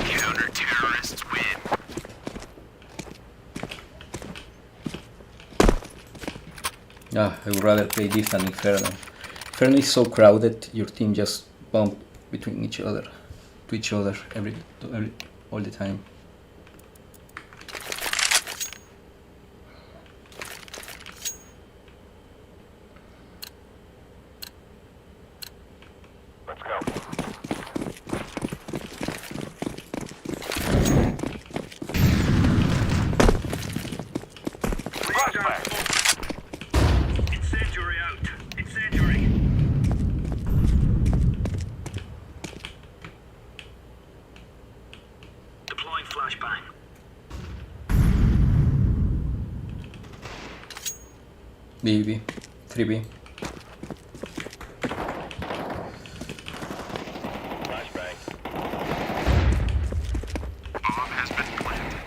Counter-terrorists win. Ah, I would rather play this than Inferno. Inferno is so crowded, your team just bump between each other, to each other all the time. Let's go. Flashbang. Incendiary out. Incendiary. Deploying flashbang. B, 3B. Flashbang. Bomb has been planted.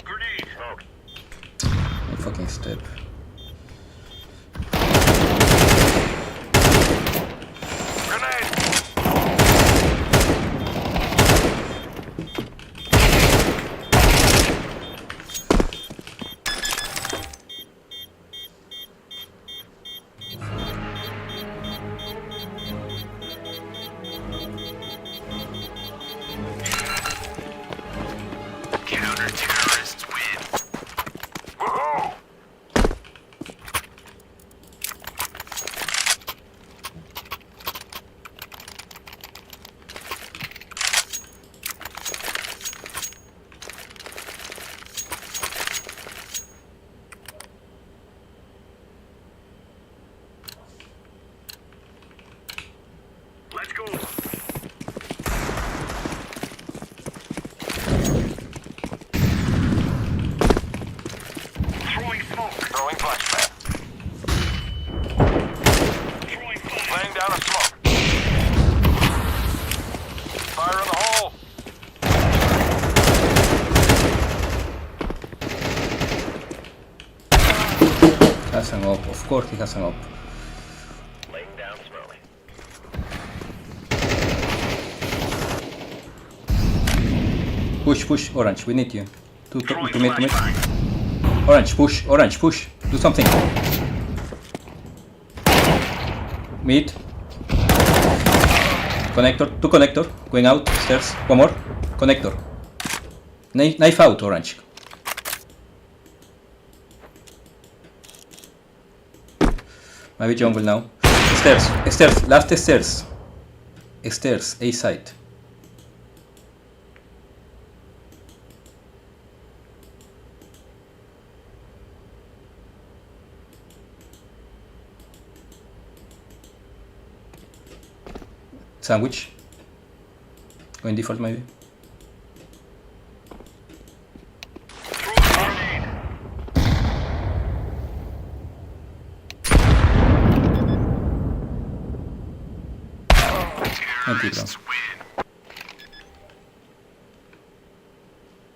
Grenade. Smoke. My fucking step. Grenade. Counter-terrorists win. Woohoo! Let's go. Throwing smoke. Throwing flashbang. Throwing fire. Laying down a smoke. Fire in the hole. Has an op, of course he has an op. Laying down smoke. Push, orange, we need you. To Throwing mid. flashbang. Orange, push. Do something. Mid. Connector, two connector, going out, stairs, one more, connector. Knife out, orange. Maybe jungle now. Stairs, last stairs. Stairs, A side. Sandwich. Going default maybe. Terrorists win.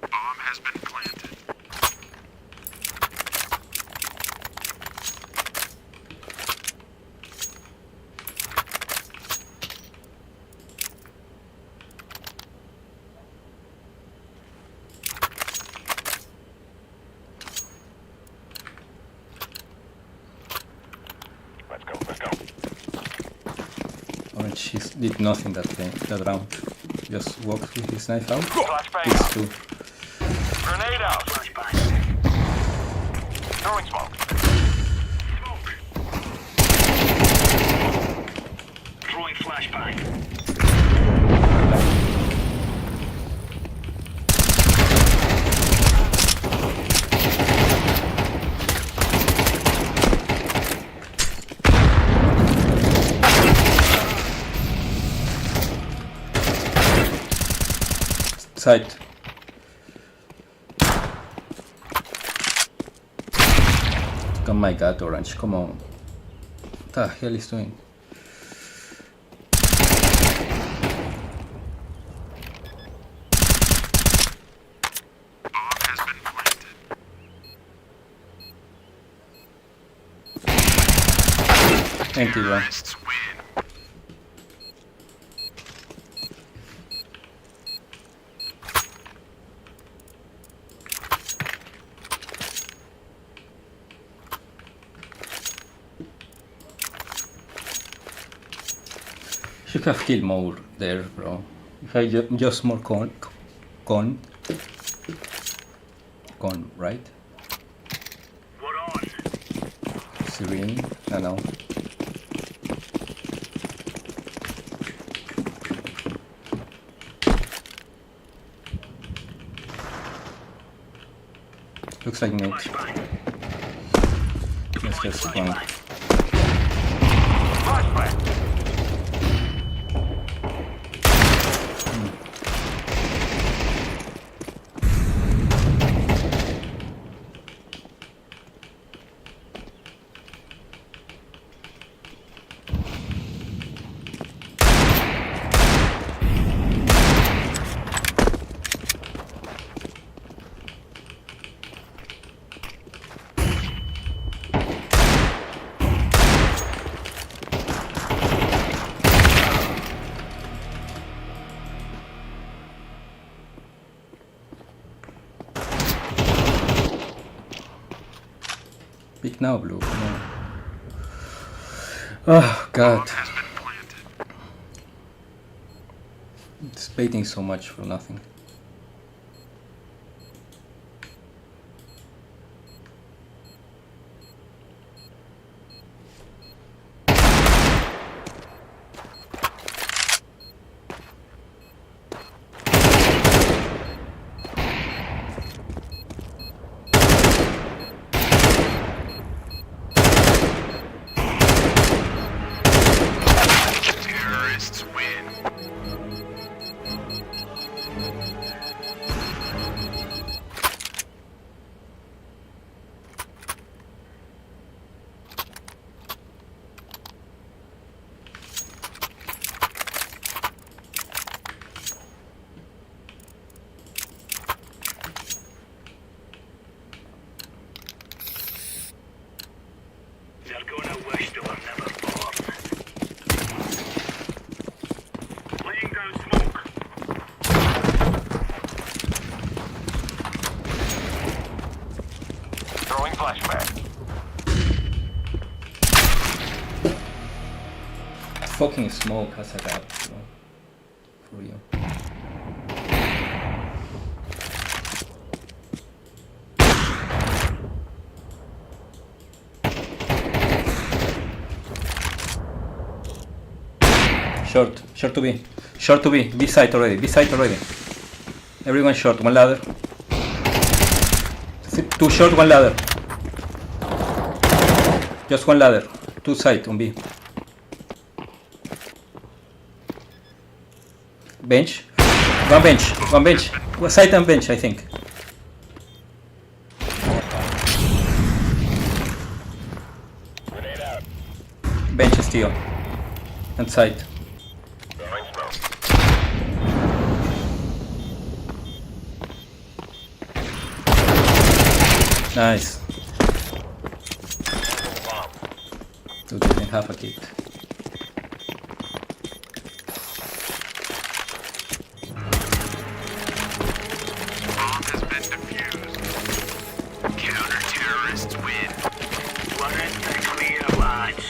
Bomb has been planted. Let's go. Orange did nothing that round. Just walked with his knife out. Flashbang It's out. two. Grenade out. Flashbang. Throwing smoke. Smoke. Throwing flashbang. Side. Oh my god, orange, come on. What the hell is doing? Bomb has been planted. Empty one. Terrorists win. Should have killed more there, bro. If I just more con, right? What on? Serene, no. Looks like mid. Let's just one. Flashbang. Pick now, blue. Come on. Oh god. Bomb has been planted. It's baiting so much for nothing. Terrorists win. They're gonna wish they were never born. Laying down smoke. Throwing flashbang. Fucking smoke has a gap, bro. Short to B. Short to B. B side already. B side already. Everyone short. One ladder. Two short, one ladder. Just one ladder. Two side on B. Bench. One bench. One bench. One side and bench, I think. Bench still. And side. Nice. Dude, they didn't have a kit. Bomb has been defused. Counter-terrorists win. What the clear watch.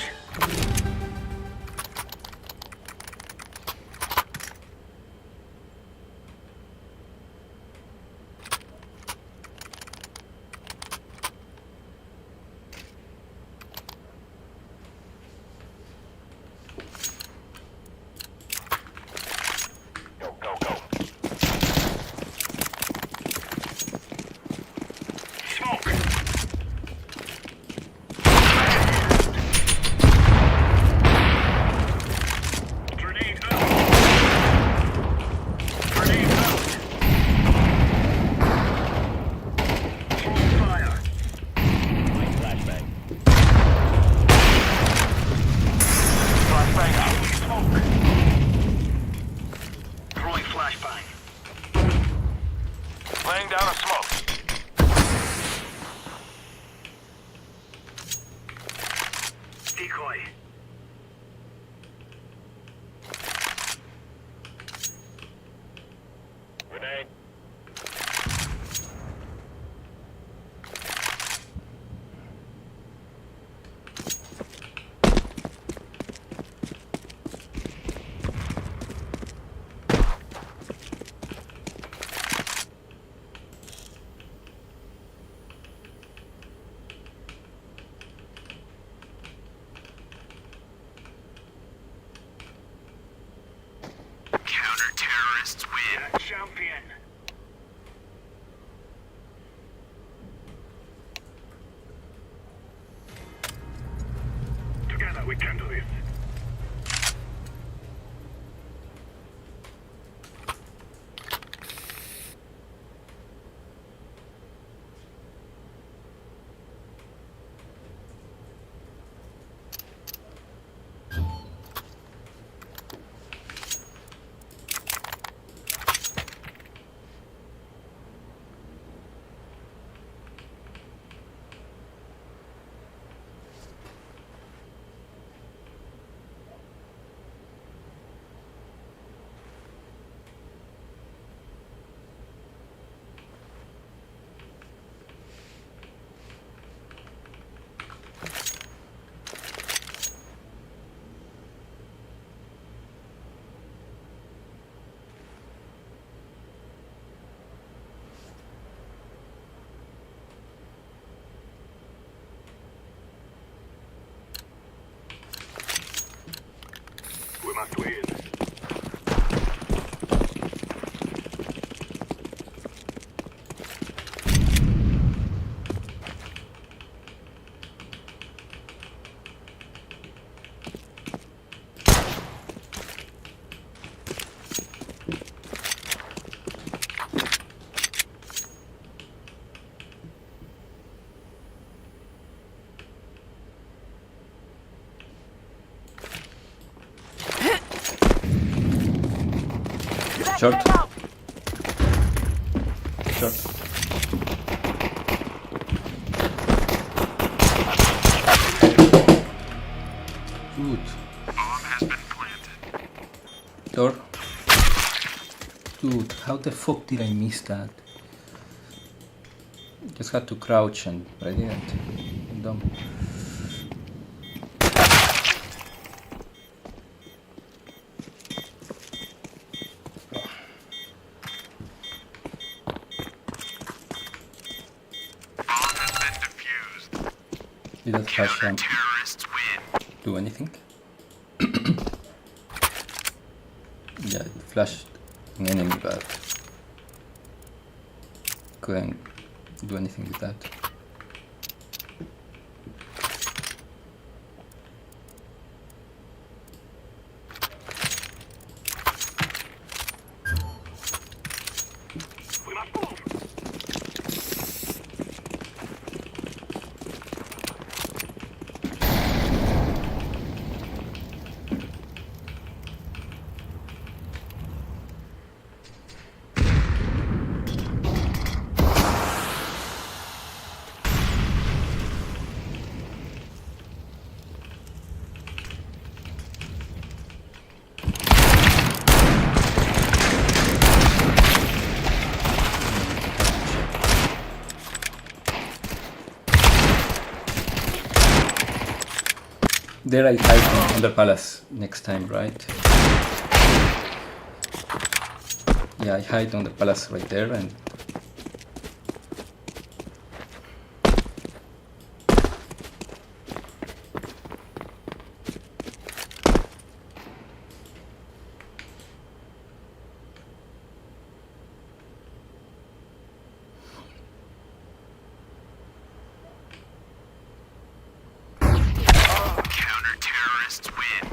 Laying down a smoke. Decoy. Grenade. Counter-terrorists win. Champion. Together we can do this. We must win. Short. Short. Good. Bomb has been planted. Door. Dude, how the fuck did I miss that? Just had to crouch and I didn't. I'm dumb. Did that flash Terrorists win. do anything? flashed an enemy, but couldn't do anything with that. There I hide on the palace next time, right? Yeah, I hide on the palace right there and Counter-terrorists win.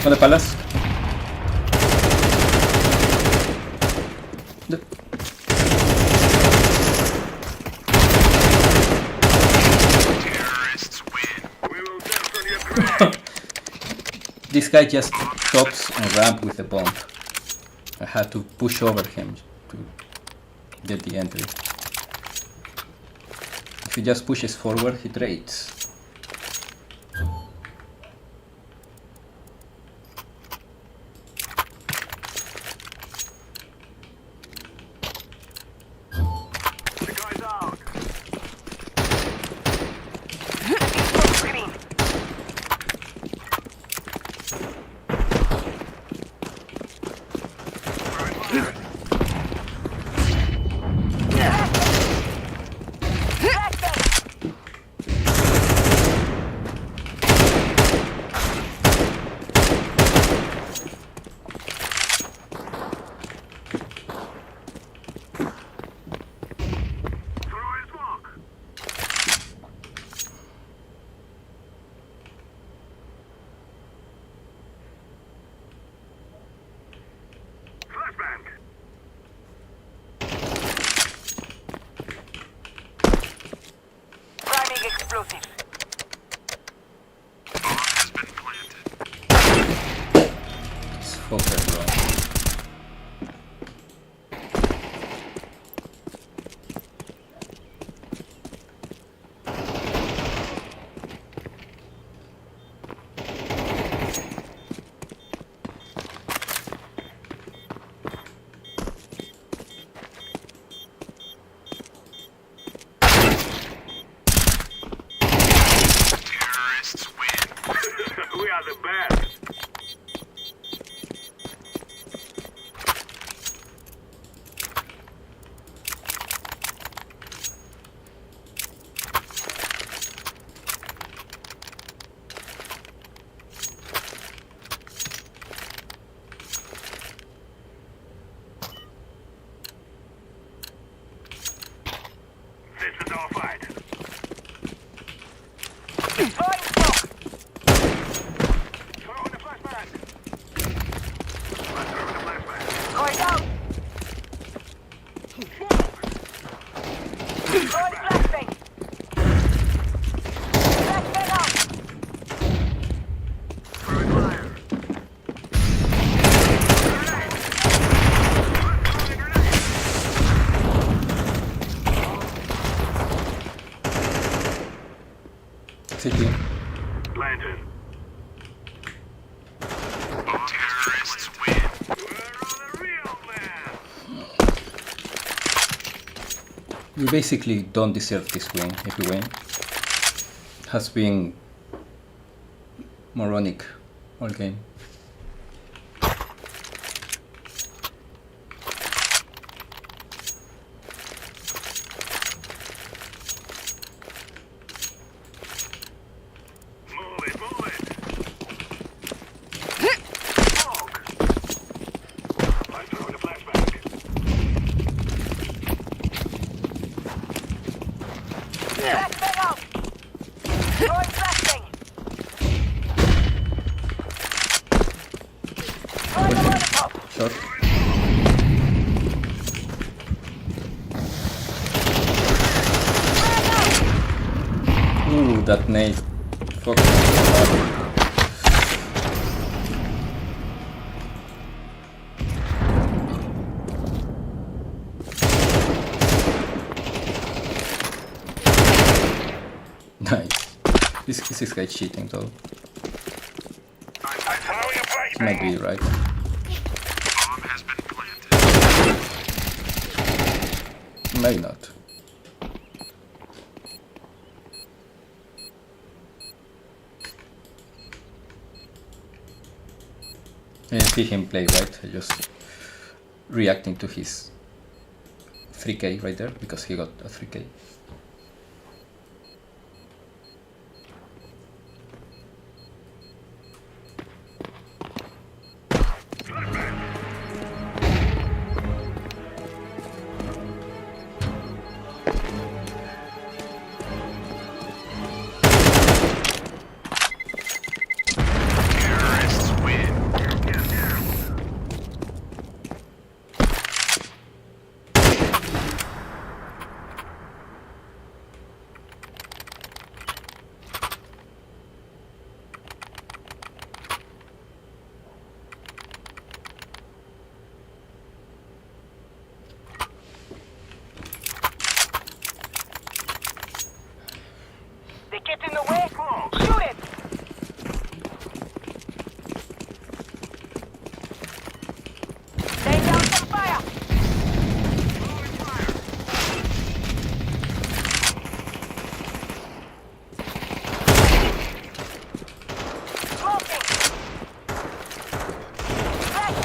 on the palace. Terrorists win. We will dance on your grave. This guy just stops on ramp with a bomb. I had to push over him to get the entry. If he just pushes forward, he trades. The guy's out. Screen. Throw his mark. Flashbang. Priming explosives. Bomb has been planted. It's focus, bro. Terrorists win. We are the best. This is our fight. Throwing smoke. City. Planted. Terrorists win. We're on a real man. We basically don't deserve this win if we win. Has been moronic all game. Shot. Ooh, that nade. Fuck. Nice. This guy cheating though. He might be right. Maybe not. I didn't see him play, right? I just reacting to his 3k right there because he got a 3k. Get in the way? Shoot it! Lay down some fire! Smoking! Flashbang!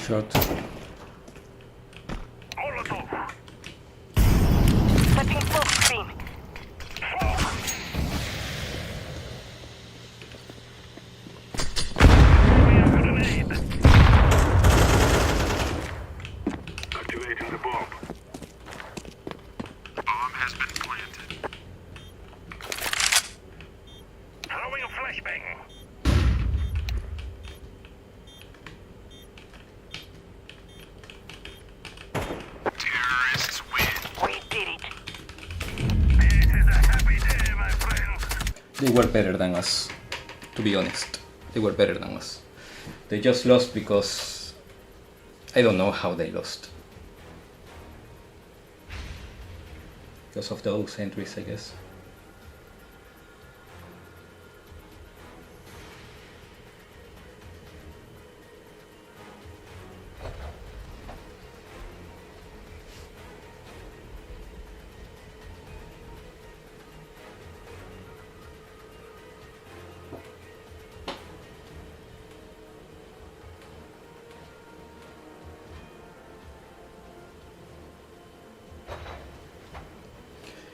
Shot. Setting smoke screen. Activating the bomb. Bomb has been planted. Throwing a flashbang. Terrorists win. We did it. This is a happy day, my friends. They were better than us, to be honest. They were better than us. They just lost because I don't know how they lost. Because of those entries, I guess.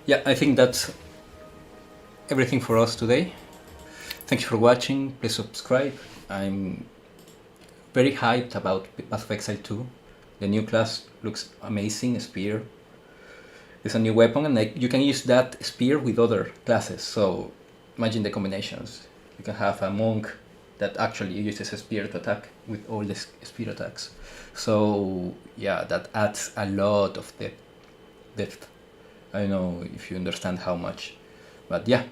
Yeah, I think that's everything for us today. Thank you for watching. Please subscribe. I'm very hyped about Path of Exile 2. The new class looks amazing. Spear is a new weapon, and you can use that spear with other classes. So imagine the combinations. You can have a monk that actually uses a spear to attack with all the spear attacks. So yeah, that adds a lot of depth. I don't know if you understand how much, but yeah.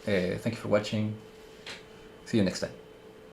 Thank you for watching. See you next time.